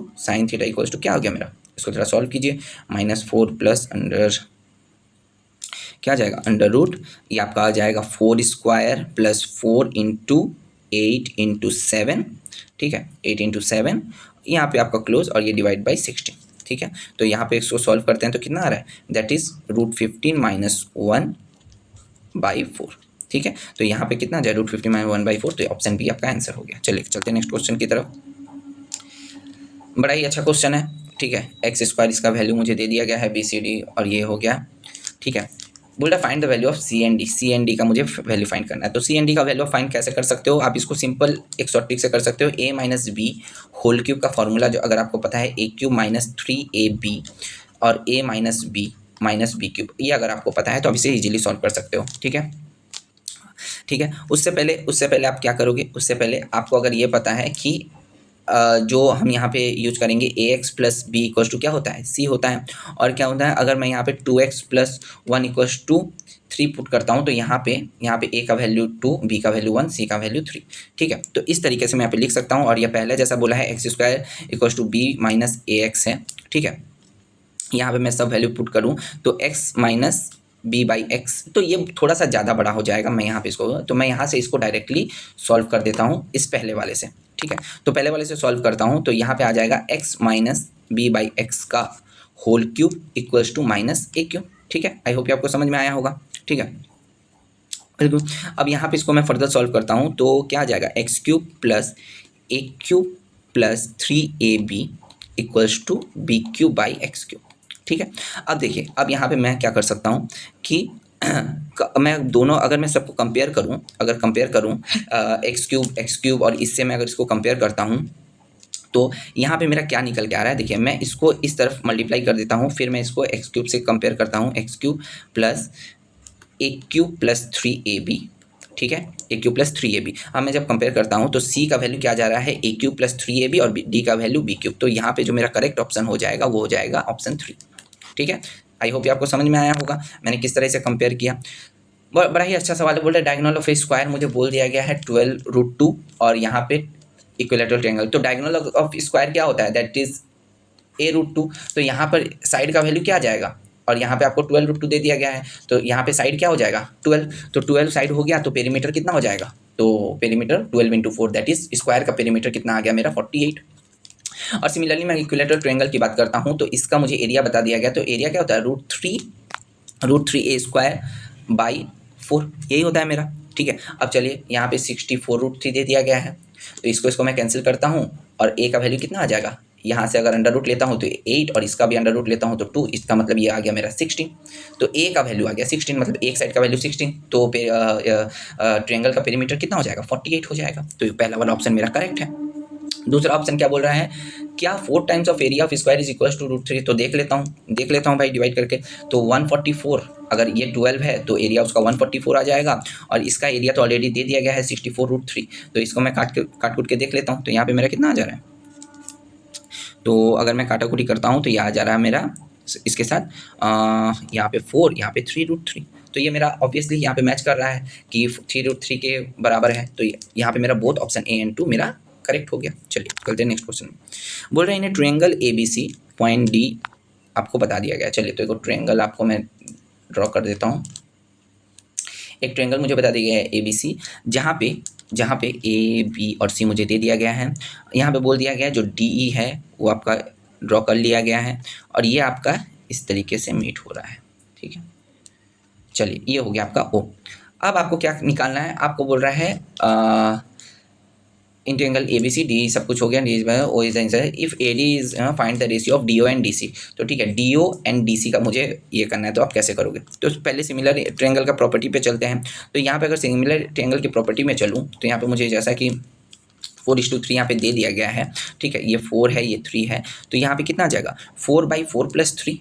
क्या हो गया मेरा, इसको थोड़ा सॉल्व कीजिए, -4 प्लस अंडर क्या आ जाएगा, अंडर रूट, ये आपका आ जाएगा 4 स्क्वायर प्लस 4 इंटू 8 इंटू 7, ठीक है, 8 इंटू 7, यहाँ पे आपका क्लोज और ये डिवाइड बाई 16, ठीक है। तो यहाँ पे इसको सॉल्व करते हैं तो कितना आ रहा है, दैट इज √15 माइनस 1/4, ठीक है। तो यहाँ पे कितना आ जाए, √15 माइनस 1/4, तो ऑप्शन बी आपका आंसर हो गया। चलिए चलते हैं नेक्स्ट क्वेश्चन की तरफ। बड़ा ही अच्छा क्वेश्चन है, ठीक है। एक्स स्क्वायर इसका वैल्यू मुझे दे दिया गया है, BCD, और ये हो गया, ठीक है। बोल रहा find the value of CND का मुझे वैल्यू फाइंड करना है। तो CND का वैल्यू फाइंड कैसे कर सकते हो आप, इसको सिंपल एक शॉर्ट से कर सकते हो, a minus b whole cube का फॉर्मूला जो अगर आपको पता है, a³ माइनस 3ab और a माइनस बी क्यूब, ये अगर आपको पता है तो आप इसे इजीली सॉल्व कर सकते हो, ठीक है, ठीक है। उससे पहले आप क्या करोगे, उससे पहले आपको अगर ये पता है कि जो हम यहाँ पे यूज करेंगे ax plus b equals to क्या होता है, c होता है, और क्या होता है अगर मैं यहाँ पे 2x plus 1 equals to 3 put करता हूँ, तो यहाँ पे a का वैल्यू 2, b का वैल्यू 1, c का वैल्यू 3, ठीक है। तो इस तरीके से मैं यहाँ पे लिख सकता हूँ, और ये पहले जैसा बोला है x square equals to b minus ax है, ठीक है। यहाँ पे मैं सब वैल्यू पुट करूँ तो x minus b by x, तो ये थोड़ा सा ज़्यादा बड़ा हो जाएगा, मैं यहाँ पे इसको, तो मैं यहाँ से इसको डायरेक्टली सॉल्व कर देता हूँ इस पहले वाले से, ठीक है। तो पहले वाले से सॉल्व करता हूँ, तो यहाँ पे आ जाएगा x minus b by x का whole cube equals to -a³, ठीक है। आई होप आपको समझ में आया होगा, ठीक है, बिल्कुल। अब यहाँ पे इसको मैं फर्दर सॉल्व करता हूँ, तो क्या आ जाएगा, x³ plus a³ plus 3ab equals to b³ by x³, ठीक है। अब देखिए, अब यहाँ पे मैं क्या कर सकता हूँ कि मैं दोनों, अगर मैं सबको कंपेयर करूँ, x³ और इससे मैं अगर इसको कंपेयर करता हूँ, तो यहाँ पे मेरा क्या निकल के आ रहा है, देखिए मैं इसको इस तरफ मल्टीप्लाई कर देता हूँ, फिर मैं इसको x³ से कंपेयर करता हूँ, x³ plus a³ plus 3ab, ठीक है, a³ प्लस 3ab। अब मैं जब कंपेयर करता हूँ तो c का वैल्यू क्या जा रहा है, a³ प्लस 3ab, और d का वैल्यू b³, तो यहाँ पे जो मेरा करेक्ट ऑप्शन हो जाएगा वो हो जाएगा ऑप्शन 3, ठीक है। आई होप आपको समझ में आया होगा मैंने किस तरह से कंपेयर किया। बड़ा ही अच्छा सवाल है, बोल रहे डायगोनल ऑफ ए स्क्वायर मुझे बोल दिया गया है 12√2, और यहाँ पे इक्विलेटरल ट्रायंगल, तो डायगोनल ऑफ स्क्वायर क्या होता है, दैट इज a√2, तो यहाँ पर साइड का वैल्यू क्या आ जाएगा, और यहाँ पे आपको 12√2 दे दिया गया है, तो यहाँ पे साइड क्या हो जाएगा 12, तो 12 साइड हो गया, तो पेरीमीटर कितना हो जाएगा, तो perimeter 12 into 4, that is square का पेरीमीटर कितना आ गया मेरा 48। और सिमिलरली मैं इक्विलेटरल ट्रायंगल की बात करता हूँ, तो इसका मुझे एरिया बता दिया गया, तो एरिया क्या होता है, √3 a² बाई 4, यही होता है मेरा, ठीक है। अब चलिए यहाँ पे 64√3 दे दिया गया है, तो इसको मैं कैंसिल करता हूँ, और a का वैल्यू कितना आ जाएगा, यहाँ से अगर अंडर रूट लेता हूँ तो 8, और इसका भी अंडर रूट लेता हूँ तो 2, इसका मतलब ये आ गया मेरा 16, तो a का वैल्यू आ गया 16, मतलब एक साइड का वैल्यू 16, तो ट्रायंगल का पेरीमीटर कितना हो जाएगा 48 हो जाएगा, तो पहला वाला ऑप्शन मेरा करेक्ट है। दूसरा ऑप्शन क्या बोल रहा है, क्या 4 times of area of square is equal to √3, तो देख लेता हूँ भाई डिवाइड करके, तो 144, अगर ये 12 है तो एरिया उसका 144 आ जाएगा, और इसका एरिया तो ऑलरेडी दे दिया गया है 64√3, तो इसको मैं काट कूट के देख लेता हूँ, तो यहाँ पे मेरा कितना आ जा रहा है, तो अगर मैं काटाकुटी करता हूँ तो ये आ जा रहा है मेरा इसके साथ यहाँ पे 4, यहाँ पे 3√3, तो ये मेरा ऑब्वियसली यहाँ पे मैच कर रहा है कि 3√3 के बराबर है, तो यहाँ पे मेरा बोथ ऑप्शन A एंड 2 मेरा करेक्ट हो गया। चलिए चलते हैं नेक्स्ट क्वेश्चन में। बोल रहे हैं इन्हें ट्रायंगल ABC पॉइंट D आपको बता दिया गया। चलिए तो एक ट्रायंगल आपको मैं ड्रॉ कर देता हूँ। एक ट्रायंगल मुझे बता दिया गया है ABC, जहाँ पे A, B और C मुझे दे दिया गया है। यहाँ पे बोल दिया गया है जो DE है वो आपका ड्रॉ कर लिया गया है, और ये आपका इस तरीके से मीट हो रहा है, ठीक है। चलिए ये हो गया आपका O। अब आपको क्या निकालना है, आपको बोल रहा है इन ट्रायंगल ABC D सब कुछ हो गया, O is answer, if AD is find the ratio of DO and DC, तो ठीक है DO एंड DC का मुझे ये करना है, तो आप कैसे करोगे, तो पहले सिमिलर ट्रायंगल का प्रॉपर्टी पे चलते हैं। तो यहाँ पे अगर सिमिलर ट्रायंगल की प्रॉपर्टी में चलूँ तो यहाँ पे मुझे जैसा कि 4:3 यहाँ पे दे दिया गया है, ठीक है, ये 4 है ये 3 है, तो यहाँ पे कितना आ जाएगा 4/4 + 3,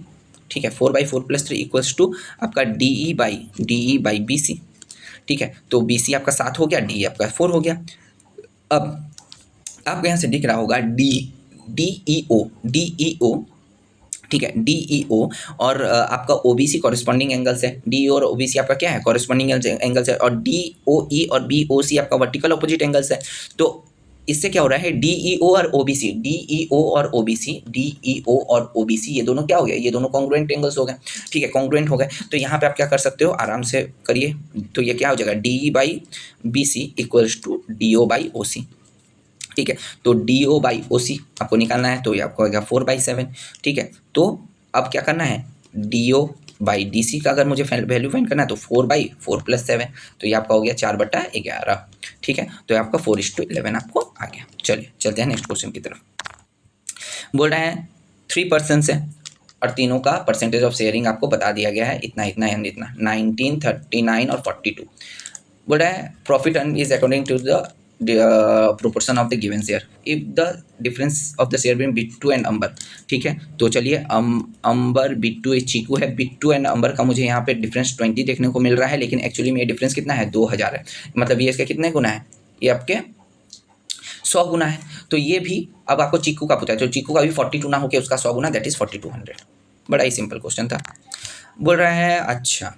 ठीक है, 4/4 + 3 इक्वल्स टू आपका DE बाई BC, ठीक है। तो BC आपका 7 हो गया, DE आपका 4 हो गया। अब आपको यहाँ से दिख रहा होगा DEO, ठीक है, DEO और आपका OBC कॉरेस्पॉन्डिंग एंगल्स है। DEO और OBC आपका क्या है, कॉरेस्पॉन्डिंग एंगल्स है, और DOE और BOC आपका वर्टिकल ऑपोजिट एंगल्स है। तो इससे क्या हो रहा है, DEO और OBC ये दोनों क्या हो गया, ये दोनों कॉन्ग्रुएंट एंगल्स हो गए, ठीक है, कॉन्ग्रुएंट हो गए। तो यहाँ पे आप क्या कर सकते हो, आराम से करिए। तो ये क्या हो जाएगा, DE/BC इक्वल्स टू DO/OC, ठीक है। तो DO/OC आपको निकालना है, तो ये आपको आएगा 4/7, ठीक है। तो अब क्या करना है, DO/DC का अगर मुझे वैल्यू फाइंड करना है तो 4/4 + 7, तो ये आपका हो गया 4/11, ठीक है। तो ये आपका 4:11 आपको आ गया। चलिए चलते हैं नेक्स्ट क्वेश्चन की तरफ। बोल रहे हैं 3 पर्सन है और तीनों का परसेंटेज ऑफ शेयरिंग आपको बता दिया गया है, इतना इतना एंड इतना, 19, 39 और 42। बोल रहा है profit earn is according to the proportion of the given share if the difference of the share between Bittu and Ambar, ठीक है। तो चलिए अंबर बिट्टू चीकू है, बिट्टू एंड अंबर का मुझे यहाँ पे डिफरेंस 20 देखने को मिल रहा है, लेकिन एक्चुअली में ये डिफरेंस कितना है, 2000 है। मतलब ये इसके कितने गुना है, ये आपके 100 गुना है। तो ये भी अब आपको चीकू का पूछा है, तो चीकू का भी 42 ना होकर उसका 100 गुना, दैट इज 4200। बड़ा ही सिंपल क्वेश्चन था। बोल रहा है अच्छा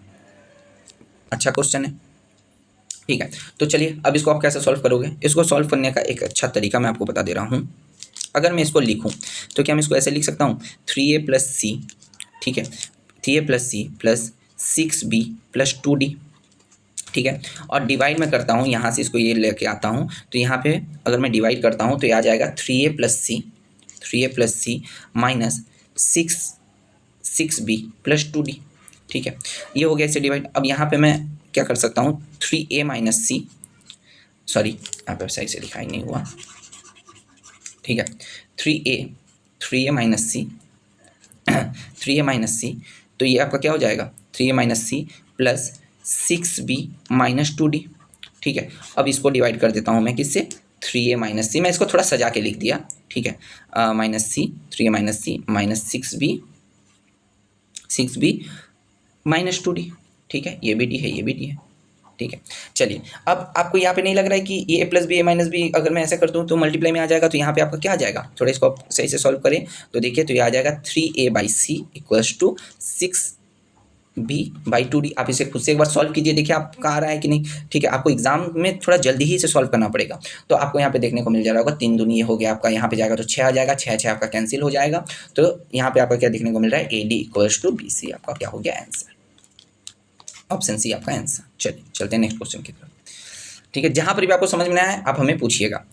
क्वेश्चन है, ठीक है। तो चलिए अब इसको आप कैसे सॉल्व करोगे, इसको सॉल्व करने का एक अच्छा तरीका मैं आपको बता दे रहा हूँ। अगर मैं इसको लिखूँ तो क्या मैं इसको ऐसे लिख सकता हूँ, 3A + C, ठीक है, 3A + C + 6B + 2D, ठीक है। और डिवाइड मैं करता हूँ, यहाँ से इसको ये लेके आता हूँ, तो यहाँ पे अगर मैं डिवाइड करता हूँ तो ये आ जाएगा 3A + C -6B + 2D, ठीक है। ये हो गया इसे डिवाइड। अब यहाँ पे मैं क्या कर सकता हूँ, 3A - C, सॉरी यहाँ पर सही से लिखा ही नहीं हुआ, ठीक है, 3A - C, तो ये आपका क्या हो जाएगा, 3A - C + 6B - 2D, ठीक है। अब इसको डिवाइड कर देता हूँ मैं किससे, 3A - C, मैं इसको थोड़ा सजा के लिख दिया, ठीक है, -C, 3A - C -6B - 2D, ठीक है। ये भी D है, ये भी D है, ठीक है। चलिए अब आपको यहाँ पे नहीं लग रहा है कि A + B A - B अगर मैं ऐसे कर दूँ तो मल्टीप्लाई में आ जाएगा, तो यहाँ पे आपका क्या आ जाएगा, थोड़ा इसको आप सही से सॉल्व करें तो देखिए, तो ये आ जाएगा 3A/C = 6B/2D। आप इसे खुद से एक बार सॉल्व कीजिए, देखिए आपका आ रहा है कि नहीं, ठीक है। आपको एग्जाम में थोड़ा जल्दी ही इसे सॉल्व करना पड़ेगा। तो आपको यहाँ पे देखने को मिल जा रहा होगा 3 दूनी ये हो गया आपका, यहाँ पे जाएगा तो 6 आ जाएगा, 6 आपका कैंसिल हो जाएगा। तो यहाँ पे आपका क्या देखने को मिल रहा है, AD = BC आपका क्या हो गया आंसर, ऑप्शन सी आपका आंसर। चलिए चलते हैं नेक्स्ट क्वेश्चन की तरफ, ठीक है। जहाँ पर भी आपको समझ में आया आप हमें पूछिएगा।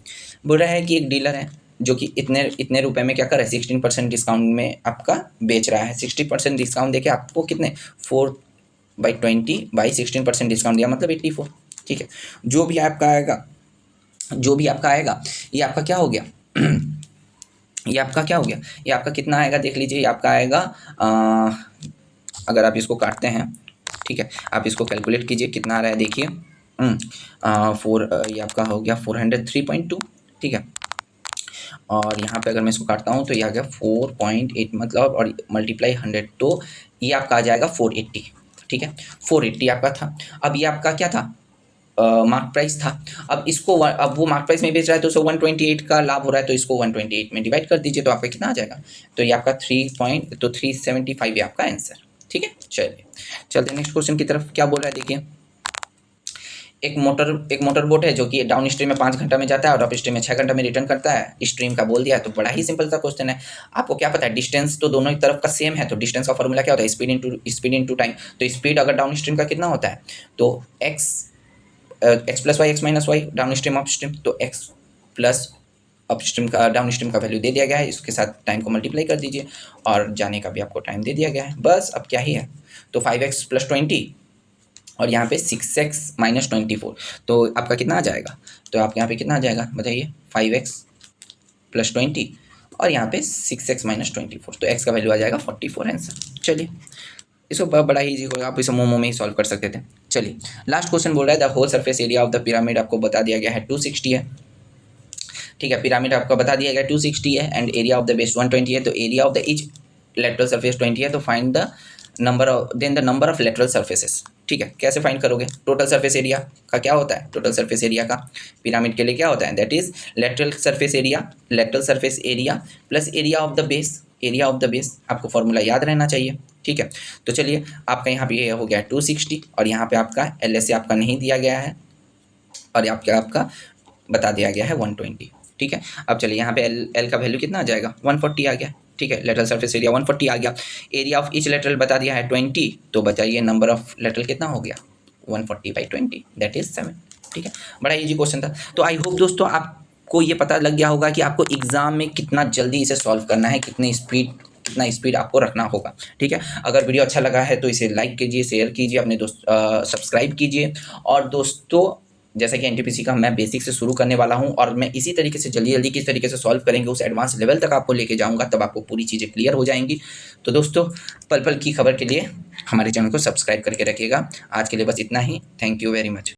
बोल रहा है कि एक डीलर है जो कि इतने रुपए में क्या कर रहा है, 16% डिस्काउंट में आपका बेच रहा है। 60% डिस्काउंट देके आपको कितने, 4/20/16% डिस्काउंट दिया, मतलब 84, ठीक है। जो भी आपका आएगा ये आपका क्या हो गया ये आपका क्या हो गया, ये आपका कितना आएगा देख लीजिए, ये आपका आएगा अगर आप इसको काटते हैं, ठीक है, आप इसको कैलकुलेट कीजिए कितना आ रहा है, देखिए 4 ये आपका हो गया 403.2, ठीक है। और यहाँ पे अगर मैं इसको काटता हूँ तो ये आ गया 4.8, मतलब और मल्टीप्लाई 100, तो ये आपका आ जाएगा 480, ठीक है। 480 आपका था। अब ये आपका क्या था, मार्क प्राइस था। अब इसको अब वो मार्क प्राइस में बेच रहा है तो उसको 128 का लाभ हो रहा है, तो इसको 128 में डिवाइड कर दीजिए, तो आपका कितना आ जाएगा, तो ये आपका 375 है आपका आंसर, ठीक है। चलिए चलते नेक्स्ट क्वेश्चन की तरफ। क्या बोल रहा है देखिए, एक मोटर बोट है जो कि डाउन स्ट्रीम में 5 घंटा में जाता है और अप स्ट्रीम में 6 घंटा में रिटर्न करता है। स्ट्रीम का बोल दिया है, तो बड़ा ही सिंपल सा क्वेश्चन है। आपको क्या पता है, डिस्टेंस तो दोनों ही तरफ का सेम है, तो डिस्टेंस का फॉर्मूला क्या होता है, स्पीड इनटू टाइम। तो स्पीड अगर डाउन स्ट्रीम का कितना होता है, तो x + y x - y, down stream up stream, तो x प्लस अप स्ट्रीम का डाउन स्ट्रीम का वैल्यू दे दिया गया है, इसके साथ टाइम को मल्टीप्लाई कर दीजिए और जाने का भी आपको टाइम दे दिया गया है। बस अब क्या ही है, तो 5x + 20 और यहाँ पे 6x - 24, तो आपका कितना आ जाएगा, तो आप यहाँ पे कितना आ जाएगा बताइए, 5x + 20 और यहाँ पे 6x - 24, तो x का वैल्यू आ जाएगा 44 आंसर। चलिए इसको बड़ा ही इजी होगा, आप इसे मोमो में ही सॉल्व कर सकते थे। चलिए लास्ट क्वेश्चन बोल रहा है the whole surface area of the pyramid आपको बता दिया गया है 260 है, ठीक है। पिरामिड आपका बता दिया गया 260 है and area of the base 120 है, तो area of the each lateral surface 20 है, तो find the number of lateral surfaces, ठीक है, कैसे फाइंड करोगे? टोटल सरफेस एरिया का क्या होता है? टोटल सरफेस एरिया का पिरामिड के लिए क्या होता है? That is lateral surface area plus area of the base. Area of the base आपको फॉर्मूला याद रहना चाहिए, ठीक है। तो चलिए, आपका यहाँ पे ये हो गया 260 और यहाँ पे आपका LSA आपका नहीं दिया गया है और आपका बता दिया गया है 120, ठीक है। अब चलिए, यहाँ पे L का वैल्यू कितना आ जाएगा? 140 आ गया, ठीक है। लेटरल सरफेस एरिया 140 आ गया। एरिया ऑफ ईच लेटरल बता दिया है 20, तो बताइए नंबर ऑफ लेटरल कितना हो गया? 140/20 दैट इज 7, ठीक है। बड़ा इजी क्वेश्चन था। तो आई होप दोस्तों आपको ये पता लग गया होगा कि आपको एग्जाम में कितना जल्दी इसे सॉल्व करना है, कितना स्पीड आपको रखना होगा, ठीक है। अगर वीडियो अच्छा लगा है तो इसे लाइक कीजिए, शेयर कीजिए, अपने सब्सक्राइब कीजिए। और दोस्तों, जैसा कि NTPC का मैं बेसिक से शुरू करने वाला हूं और मैं इसी तरीके से जल्दी किस तरीके से सॉल्व करेंगे उस एडवांस लेवल तक आपको लेके जाऊंगा, तब आपको पूरी चीज़ें क्लियर हो जाएंगी। तो दोस्तों, पल पल की खबर के लिए हमारे चैनल को सब्सक्राइब करके रखिएगा। आज के लिए बस इतना ही। Thank you very much.